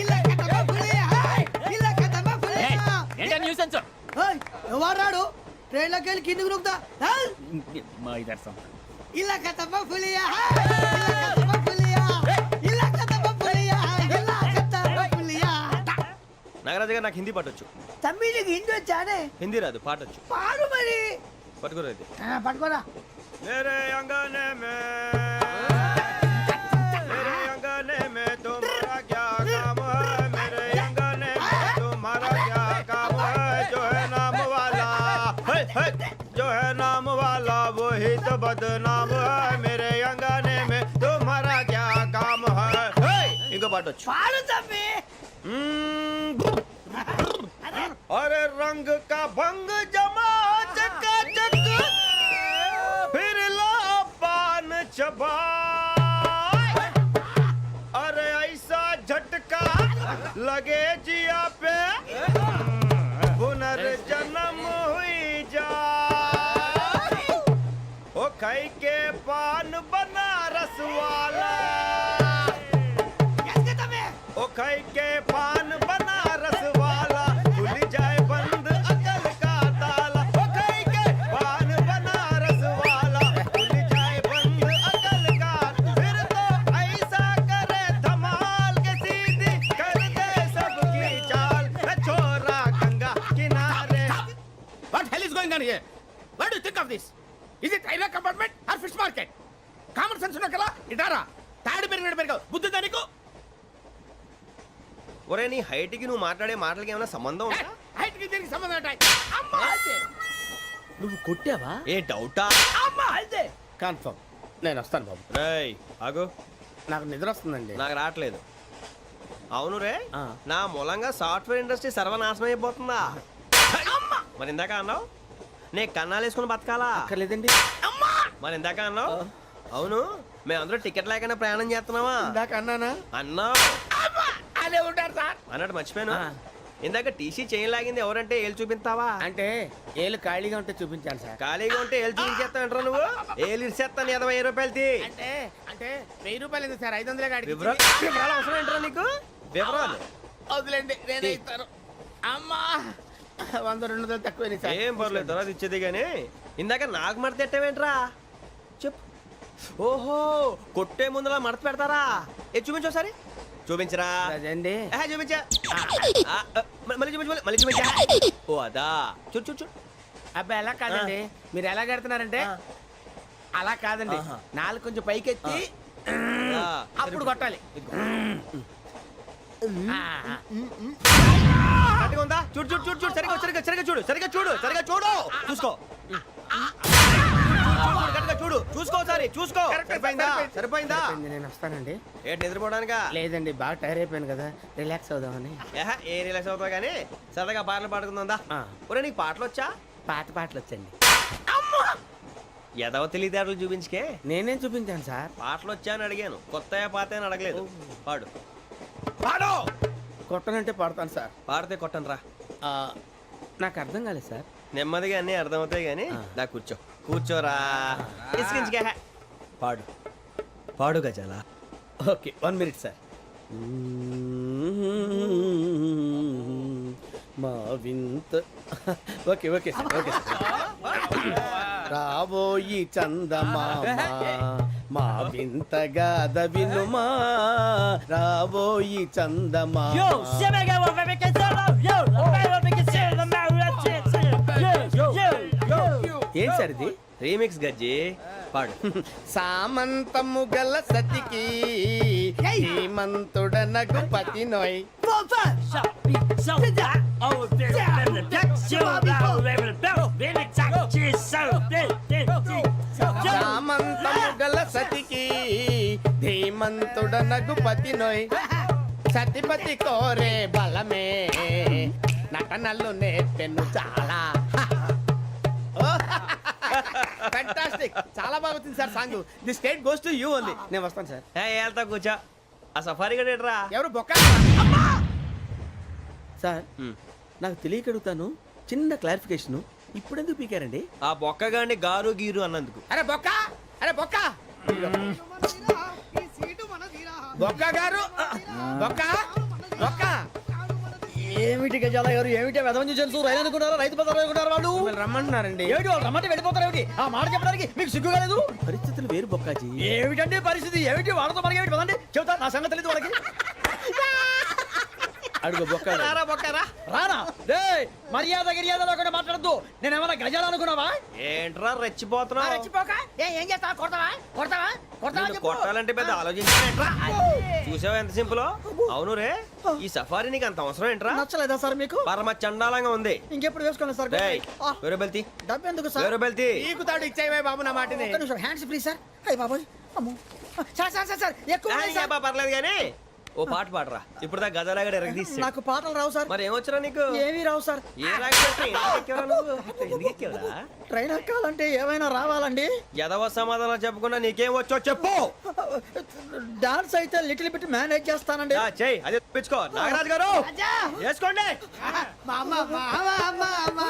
इलाका तो बबलिया है, इलाका तो बबलिया. ఏంటా న్యూసెన్స్? ओए ఎవరాడు ట్రైన్ లోకి వెళ్ళి కిందకి నొక్కుతా. మా ఇదర్సం ఇలాకా तो बबलिया है, इलाका तो बबलिया, इलाका तो बबलिया है, इलाका तो बबलिया. నాగరాజు గారు నాకు హిందీ పాటొచ్చు. తమ్మి నీకు హిందీ వచ్చానే? హిందీ రాదు, పాటొచ్చు. పాడు మరి. పట్టుకోలేదు. పట్టుకోరా. मेरे अंगने में तुम्हारा क्या काम है? मेरे अंगने में तुम्हारा क्या काम है? जो है नाम वाला जो है नाम वाला वही तो बदनाम है. मेरे अंगने में तुम्हारा क्या काम है? इनको पाटो. పాడు తమ్మి. अरे रंग का भंग जमा चकाचक फिर ला पान चबा. अरे ऐसा झटका लगे जिया पे पुनर्जन्म हुई जा. ओ खाई के पान बनारस वाला, ओ खाई के पान बनारस वाला खुल जाए बंद अकल का ताला. ओ खाई के पान बनारस वाला खुल जाए बंद अकल का. फिर तो ऐसा करे धमाल के सीधी कर दे सबकी चाल. छोरा गंगा किनारे. What hell is going on here? What do you think of this? Is it railway compartment or fish market? Common sense ఉన్నా కదా ఇటారా. తాడి పెరిగినట్టు పెరిగావు. బుద్ధి దానికి. ఒరే నీ హైట్ కి నువ్వు మాట్లాడే మాటలకి ఏమైనా సంబంధం ఉందా? హైట్ కి దీనికి సంబంధం ఉంటాయి. అమ్మా అదే. నువ్వు కొట్టావా? ఏ డౌటా? అమ్మా అదే. కన్ఫర్మ్. నేను వస్తాను బాబు. రేయ్ ఆగు. నాకు నిద్ర వస్తుందండి. నాకు రావట్లేదు. అవును రే, నా మూలంగా సాఫ్ట్వేర్ ఇండస్ట్రీ సర్వనాశనం అయిపోతుందా? మరి ఇందాక అన్నావు నే కన్నాలు వేసుకుని బతకాలా? అక్కర్లేదండి. మరి ఇందాక అన్నావు అవును మేమందరూ టికెట్ లేకుండా ప్రయాణం చేస్తున్నావా? ఇందాక అన్నానా? అన్నావు. బాగానే ఉంటారు సార్. అన్నట్టు మర్చిపోయాను, ఇందాక టీసీ చేయి లాగింది ఎవరంటే ఏళ్ళు చూపిస్తావా? అంటే ఏళ్ళు ఖాళీగా ఉంటే చూపించాను సార్. ఖాళీగా ఉంటే ఏళ్ళు చూపించేస్తావు నువ్వు. ఏళ్ళు ఇచ్చేస్తాను 20 రూపాయలది. అంటే అంటే 1000 రూపాయలు ఎందుకు సార్, 500 కాడికి వివరాలు అవసరం ఏంట్రా నీకు? వివరాలు వదిలేండి, నేనే ఇస్తాను. అమ్మా 100-200 తక్కువ సార్. ఏం పర్లేదు, తర్వాత ఇచ్చేది కానీ ఇందాక నాకు మడత పెట్టావేంట్రా? చెప్పు. ఓహో, కొట్టే ముందులా మడత పెడతారా? చూపించు ఒకసారి. చూపించరా? అదండి. చూపించా. మళ్ళీ చూపించు, మళ్ళీ చూపించా. ఓ అదా, చూడు చూడు చూడు. అబ్బాయి ఎలా కాదండి, మీరు ఎలా కడుతున్నారంటే అలా కాదండి, నాలుగు కొంచెం పైకెత్తి అప్పుడు కొట్టాలి. కరెక్ట్గా ఉందా? చూడు చూడు చూడు చూడు, సరిగా సరిగా సరిగా చూడు, సరిగా చూడు, సరిగా చూడు, చూసుకో. కరెక్ట్గా చూడు, చూసుకో ఒకసారి, చూసుకో. సరిపోయిందా? సరిపోయిందా? నేను వస్తానండి. ఏంటి నిద్రపోవడానికా? లేదండి, బాగా టైర్ అయిపోయాను కదా, రిలాక్స్ అవుదామని. ఏ రిలాక్స్ అవుతావు కానీ సరదాగా పాటలు పాడుకుందా? ఒరే నీకు పాటలు వచ్చా? పాత పాటలు వచ్చండి. ఎదవ తెలివితేటలు చూపించుకే. నేనేం చూపించాను సార్? పాటలు వచ్చా అని అడిగాను, కొత్త పాత అని అడగలేదు. పాడు పాడు. కొట్టనంటే పడతాను సార్. పాడితే కొట్టను రా. నాకు అర్థం కాలేదు సార్. నెమ్మదిగా అన్నీ అర్థమవుతాయి కానీ దా కూర్చో. కూర్చోరా. ఇసుకించుకే. పాడు పాడు గజాల. Okay, 1 minute sir. మా వింత. Okay okay sir, okay sir. రాబోయి చందమామ మా వింతగా వినుమా, రాబోయి చందమామ. ఏం సార్ ఇది? రీమిక్స్ గజ్జి. పాడు. సామంతము గల సతికి హేమంతుడనగు పతి నోయ్. సామంతము గల సతికి ధీమంతుడనగు పతి నోయ్. సతిపతి కోరే బలమే నటనలు నేర్పెను చాలా. ఫ్యాంటాస్టిక్, చాలా బాగా వచ్చింది sir song. The state goes to you only. నేను వస్తాను సార్. వెళ్తా కూర్చో. ఆ సఫారీ గడేట్రా. ఎవరు బొక్క సార్? నాకు తెలియక అడుగుతాను, చిన్న క్లారిఫికేషన్. ఇప్పుడు ఎందుకు పీకారండి? ఆ బొక్కగాండి గారు గీరు అన్నందుకు. అరే బొక్క, అరే బొక్క, బొక్క గారు, బొక్క బొక్క. ఏమిటి గజాల గారు, ఏమిటి వెదవని చూసాను? రైలు అనుకున్నారా, రైతు బజార్ అనుకున్నారు వాళ్ళు? రమ్మంటున్నారండి. ఏమిటి వాళ్ళు రమ్మంటే వెళ్ళిపోతారు? ఏమిటి ఆ మాట చెప్పడానికి మీకు సిగ్గు కాలేదు? పరిస్థితులు వేరు బొక్కాజీ. ఏమిటండి పరిస్థితి? ఏమిటి వాళ్ళతో మనకి ఏమిటి? పదండి చెబుతా, నా సంగతి తెలియదు వాళ్ళకి. అడుగు బొక్క. రారా బొక్కరా. రానా? రే మర్యాద గిర్యాద లేకుండా మాట్లాడద్దు. నేను ఏమన్నా గజాలు అనుకున్నావా? ఏంట్రా రెచ్చిపోతున్నావు? ఏం చేస్తా? కొడతావా కొడతావా కొడతావా? నిన్ను కొట్టాలంటే పెద్ద ఆలోచించానేంట్రా? చూసావా ఎంత సింపుల్? అవును రే, ఈ సఫారీ నీకు అంత అవసరం ఏంట్రా? నచ్చలేదా సార్ మీకు? పరమ చండాలంగా ఉంది. ఇంకెప్పుడు వేసుకోండి సార్. డేయ్, వేరే బెల్తి, డబ్బు ఎందుకు సార్? వేరే బెల్తి. నీకు తాడు ఇచ్చాయి బాబు నా మాటని. ఒక్క నిమిషం, హ్యాండ్స్ ప్లీజ్ సార్. అయ్య బాబోయ్, అమ్మో. సార్ సార్ సార్ సార్ ఎక్కువ ఉన్నాయి సార్. పర్లేదు కానీ ఓ పాట పాడరా. ఇప్పుడు దా గదలాగడ ఎరగదీసి. నాకు పాటలు రావు సార్. మరి ఏమొచ్చరా నీకు? ఏమీ రావు సార్. ఏ రాకపోతే ఎందుకు ఎక్కేవరా? ట్రైన్ ఎక్కాలంటే ఏమైనా రావాలండి. ఎదవ సమాధానం చెప్పకుండా నీకేం వచ్చో చెప్పు. డాన్స్ అయితే లిటిల్ బిట్ మేనేజ్ చేస్తానండి. చెయ్యి, అదే తెప్పించుకో. నాగరాజు గారు వేసుకోండి. మామా మామా మామా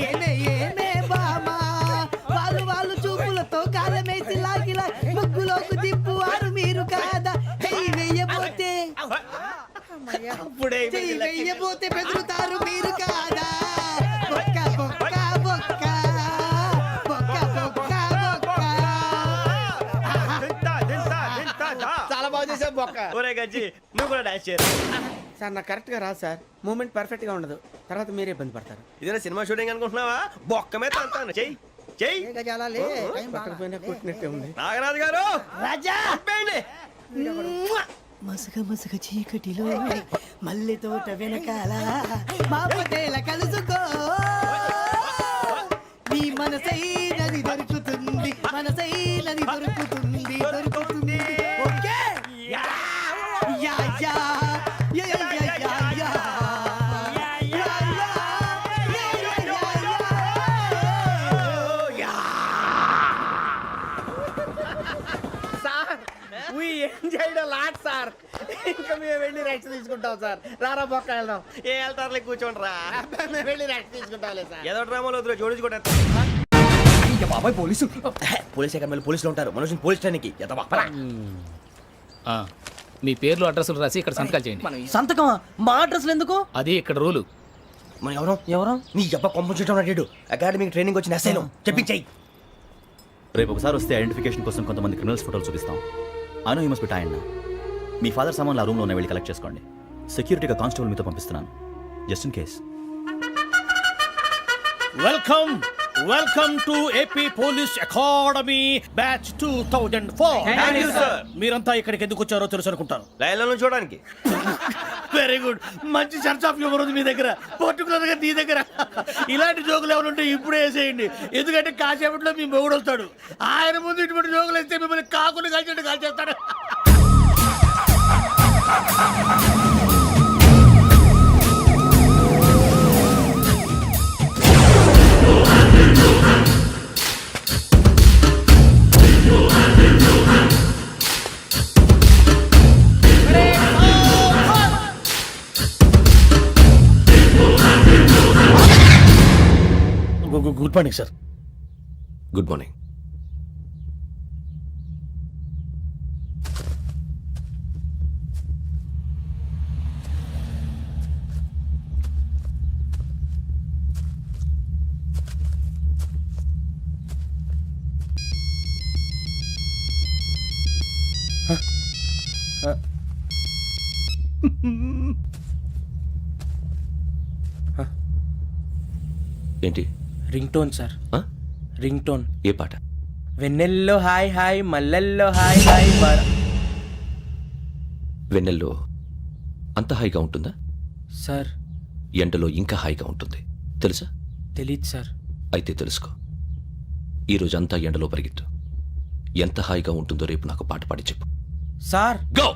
ఏనే ఏనే బామా, వాళ్ళు చూపులతో కాలమేసి లాగిలా ముగ్గులోకి తిప్పువారు మీరు కాదా? చెయ్యి వెయ్యబోతే చెయ్యి వెయ్యబోతే బెదురుతారు మీరు కాదా? బొక్క బొక్క బొక్క బొక్క బొక్క బొక్క. చాలా బాగా చేసావు బొక్క. ఒరే గజ్జి, నువ్వు కూడా డాన్స్ చేయరు. సార్ నాకు కరెక్ట్ గా రాదు సార్. మూమెంట్ పర్ఫెక్ట్ గా ఉండదు, తర్వాత మీరే ఇబ్బంది పడతారు. ఇదేనా సినిమా షూటింగ్ అనుకుంటున్నావా? బొక్క మీద అంటాను. చెయ్యి చెయ్యి. పక్కన పోయినా కొట్టినట్టే ఉంది. నాగరాజు గారు రాజా ఆపేయండి. మసక మసక చీకటిలో మల్లె తోట వెనకాల మా పటేల కలుసుకో, నీ మనసైనది దొరుకుతుంది, మనసైనది దొరుకుతుంది, దొరుకుతుంది. Okay yeah yeah yeah yeah yeah yeah yeah. Sir we enjoyed a lot sir. ఇంకా మేము వెళ్ళి రెస్ట్ తీసుకుంటాం సార్. రారా బొక్క వెళ్దాం. ఏ వెళ్తారులే కూర్చోండి రా. మేము వెళ్ళి రెస్ట్ తీసుకుంటాంలే సార్. ఏదో డ్రామాలో వద్దులే జోడించుకుంటా. బాబాయ్ పోలీసు. పోలీస్ అకాడమీలో పోలీసులు ఉంటారు. మనుషులు పోలీస్ ట్రైనింగ్కి మీ పేర్లు అడ్రస్లు రాసి ఇక్కడ సంతకాలు చేయండి. సంతకమా? మా అడ్రస్లు ఎందుకు? అది ఇక్కడ రూలు. మన ఎవరు నీ అబ్బా పంపించడం అడిగాడు. అకాడమిక్ ట్రైనింగ్ వచ్చిన అసలు చెప్పించాయి. రేపు ఒకసారి వస్తే ఐడెంటిఫికేషన్ కోసం కొంతమంది క్రిమినల్స్ ఫోటోలు చూపిస్తాం. Anu you must be tired. మీ ఫాదర్ సామాన్లు ఆ రూమ్లో ఉన్న వెళ్ళి కలెక్ట్ చేసుకోండి. సెక్యూరిటీగా కానిస్టేబుల్ మీతో పంపిస్తున్నాను, just in case. Welcome to AP police academy batch 2004. మీరంతా ఇక్కడికి ఎందుకు వచ్చారో తెలుసు అనుకుంటాను. లైన్లను చూడడానికి. Very good. మంచి సెన్స్ ఆఫ్ హ్యూమర్ ఉంది మీ దగ్గర, పర్టికులర్ గా నీ దగ్గర. ఇలాంటి జోకులు ఎవరు ఉంటే ఇప్పుడే వేసేయండి. ఎందుకంటే కాసేపట్లో మీ మొగుడు వస్తాడు. ఆయన ముందు ఇటువంటి జోకులు వేస్తే మిమ్మల్ని కాకులు కాల్చేట్టు కాల్చేస్తాడు. Good morning sir. Good morning. ఏంటి? Ring tone sir. Ring tone. ఏ పాట? వెన్నెల్లో హాయ్ హాయ్ మల్లెల్లో హాయ్ హాయ్. వెన్నెల్లో అంత హాయిగా ఉంటుందా సార్? ఎండలో ఇంకా హాయిగా ఉంటుంది తెలుసా? తెలీదు సార్. అయితే తెలుసుకో. ఈరోజు అంతా ఎండలో పరిగెత్తు. ఎంత హాయిగా ఉంటుందో రేపు నాకు పాట పాడి చెప్పు. Sir go.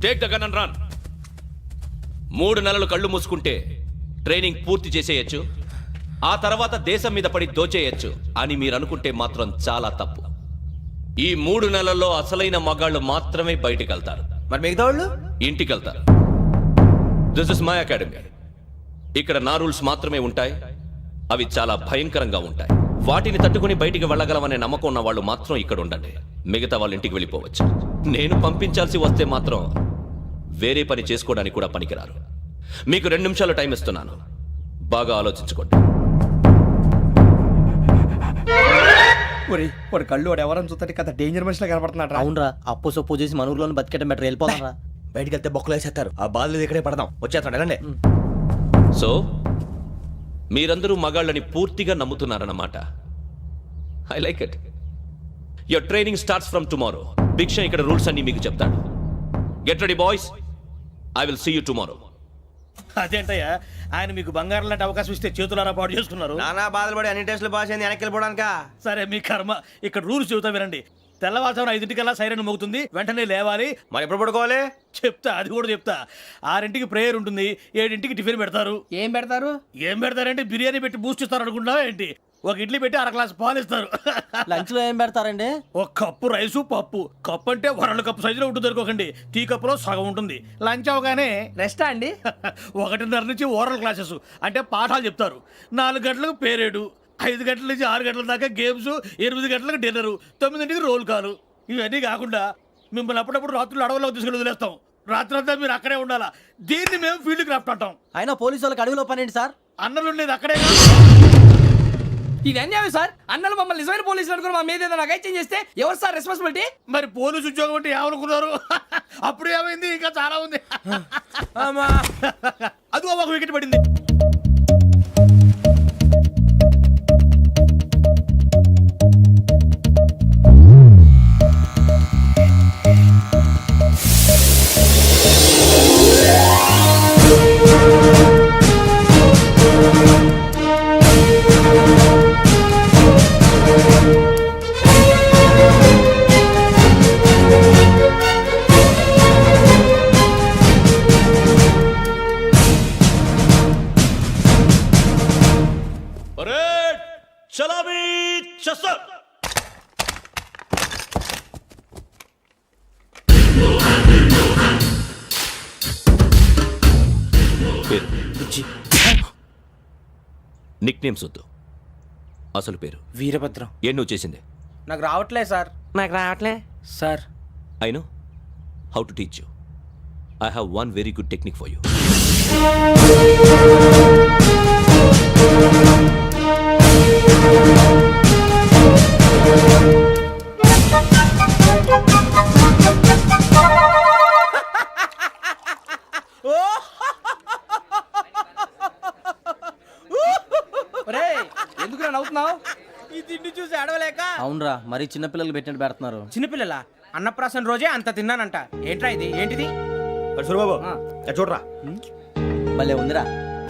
Take the gun and run. 3 నెలలు కళ్ళు మూసుకుంటే ట్రైనింగ్ పూర్తి చేసేయచ్చు, ఆ తర్వాత దేశం మీద పడి దోచేయచ్చు అని మీరు అనుకుంటే మాత్రం చాలా తప్పు. ఈ 3 నెలల్లో అసలైన మగాళ్ళు మాత్రమే బయటికి వెళ్తారు. మరి మిగతా వాళ్ళు ఇంటికి వెళ్తారు. This is my academy. ఇక్కడ నా రూల్స్ మాత్రమే ఉంటాయి. అవి చాలా భయంకరంగా ఉంటాయి. వాటిని తట్టుకుని బయటికి వెళ్ళగలమనే నమ్మకం ఉన్న వాళ్ళు మాత్రం ఇక్కడ ఉండండి. మిగతా వాళ్ళు ఇంటికి వెళ్ళిపోవచ్చు. నేను పంపించాల్సి వస్తే మాత్రం వేరే పని చేసుకోవడానికి కూడా పనికిరారు. మీకు 2 నిమిషాలు టైం ఇస్తున్నాను, బాగా ఆలోచించుకోండి. వాడు కళ్ళు వాడు ఎవరని చూస్తే కదా డేంజర్ మనిషిలో కనపడుతున్నాడు. అవునరా, అప్పు సొప్పు చేసి మన ఊర్లో బతికేయడం బెటర్. వెళ్ళిపోతాం రా. బయటికి వెళ్తే బొక్కలు వేసేస్తారు. ఆ బాధలు ఇక్కడే పడదాం. వచ్చేస్తాడు వెళ్ళండి. సో మీరందరూ మగాళ్ళని పూర్తిగా నమ్ముతున్నారన్నమాట. I like it. Your training starts from tomorrow. భిక్ష ఇక్కడ రూల్స్ అన్ని మీకు చెప్తాడు. Get ready boys, I will see you tomorrow. అదేంటయ్యా, ఆయన మీకు బంగారం లాంటి అవకాశం ఇస్తే చేతులారా పాటు చేసుకున్నారు. నానా బాధలు పడి అన్ని టెస్టులు పాస్ అయింది, వెనక్కి వెళ్ళిపోవడానికా? సరే మీ కర్మ. ఇక్కడ రూల్స్ చెబుతా వినండి. తెల్లవారుజామున 5 సైరన్ మోగుతుంది, వెంటనే లేవాలి. మరి ఎప్పుడు పడుకోవాలి చెప్తా, అది కూడా చెప్తా. 6 ప్రేయర్ ఉంటుంది, 7 టిఫిన్ పెడతారు. ఏం పెడతారు? ఏం పెడతారంటే బిర్యానీ పెట్టి బూస్ట్ ఇస్తారు అనుకుంటున్నావా ఏంటి? ఒక ఇడ్లీ పెట్టి 1 గ్లాస్ పాలు ఇస్తారు. లంచ్ లో ఏం పెడతారండి? 1 కప్పు రైసు పప్పు. కప్పు అంటే 1/2 కప్పు సైజులో ఉంటుంది అనుకోకండి. టీ కప్పులో సగం ఉంటుంది. లంచ్ అవగానే రెస్టా అండి? 1:30 నుంచి ఓరల్ క్లాసెస్ అంటే పాఠాలు చెప్తారు. 4 గంటలకు పేరేడు, 5 గంటల నుంచి 6 గంటల దాకా గేమ్స్, 8 గంటలకు డిన్నరు, 9 రోల్ కాలు. ఇవన్నీ కాకుండా మిమ్మల్ని అప్పుడప్పుడు రాత్రులు అడవుల్లో తీసుకెళ్ళి వదిలేస్తాం. రాత్రంతా మీరు అక్కడే ఉండాలా. దీన్ని మేము ఫీల్డ్ క్రాఫ్ట్ అంటాం. అయినా పోలీసు వాళ్ళకి అడవిలో పని ఏంటి సార్? అన్నలు ఉండేది అక్కడే. ఇది అన్యాయం సార్. అన్నలు మమ్మల్ని నిజమైన పోలీసులు అనుకుని మా మీద ఏదైనా అగైత్యం చేస్తే ఎవరు సార్ రెస్పాన్సిబిలిటీ? మరి పోలీసు ఉద్యోగం అంటే ఏమనుకున్నారు? అప్పుడు ఏమైంది? ఇంకా చాలా ఉంది. అదిగో 1 వికెట్ పడింది. నిక్ నేమ్స్ వద్దు, అసలు పేరు. వీరభద్రం. ఏం నువ్వు చేసింది? నాకు రావట్లే సార్. నాకు రావట్లే sir. I know how to teach you. I have one very good technique for you. ఎందుకు నవ్వుతున్నావు? ఈ తిండి చూసి అడవలేక. అవునరా, మరి చిన్నపిల్లలు పెట్టినట్టు పెడుతున్నారు. చిన్నపిల్లల అన్నప్రాసన రోజే అంత తిన్నానంట. ఏంట్రా ఇది? ఏంటిది? సూరిబాబు చూడరా. భలే ఉందిరా.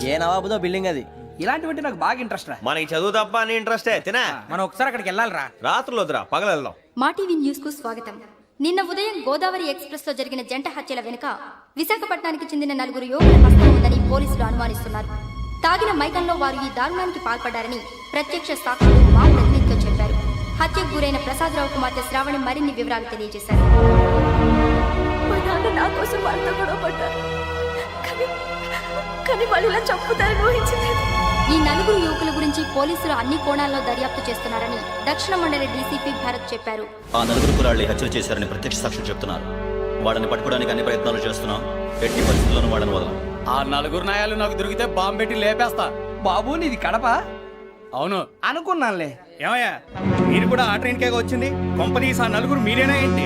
ఏ నవాబుదో బిల్డింగ్ అది. ఇలాంటివంటే నాకు బాగా ఇంట్రెస్ట్ రా. మనకి చదువు తప్ప అని ఇంట్రెస్టే తినా. మనం ఒకసారి అక్కడికి వెళ్ళాలిరా. రాత్రులు వద్దురా, పగలు వెళ్దాం. మా టీవీ న్యూస్ కు స్వాగతం. నిన్న ఉదయం గోదావరి ఎక్స్ప్రెస్ లో జరిగిన జంట హత్యల వెనుక విశాఖపట్నానికి చెందిన 4 యువకుల హస్తం ఉందని పోలీసులు అనుమానిస్తున్నారు. తాగిన మైకంలో వారు ఈ దారుణానికి పాల్పడ్డారని ప్రత్యక్ష సాక్షులు మా ప్రతినిధితో చెప్పారు. హత్యకు గురైన ప్రసాదరావు కుమార్తె శ్రావణి మరిన్ని వివరాలు తెలియజేశారు. మా నాన్న నా కోసం వాళ్ళతో గొడవ పడ్డారు, కానీ వాళ్ళు ఇలా చంపుతారని ఊహించలేదు. ఈ 4 యువకుల గురించి పోలీసులు అన్ని కోణాల్లో దర్యాప్తు చేస్తున్నారని దక్షిణ మండలి డీసీపీ భరత్ చెప్పారు. ఆ 4 కురాళ్ళు హత్యలు చేశారని ప్రత్యక్ష సాక్షులు చెప్తున్నారు. వాళ్ళని పట్టుకోవడానికి అన్ని ప్రయత్నాలు చేస్తున్నాం. ఎట్టి పరిస్థితుల్లోనూ వాళ్ళని వదలం. ఆ 4 నాయాలు నాకు దొరికితే బాంబు పెట్టి లేపేస్తా. బాబు నీది కడప? అవును అనుకున్నానులే. ఏమయ్యా, మీరు కూడా ఆ ట్రైన్ కేగా వచ్చింది? కొంపదీసి ఆ 4 మీరేనా ఏంటి?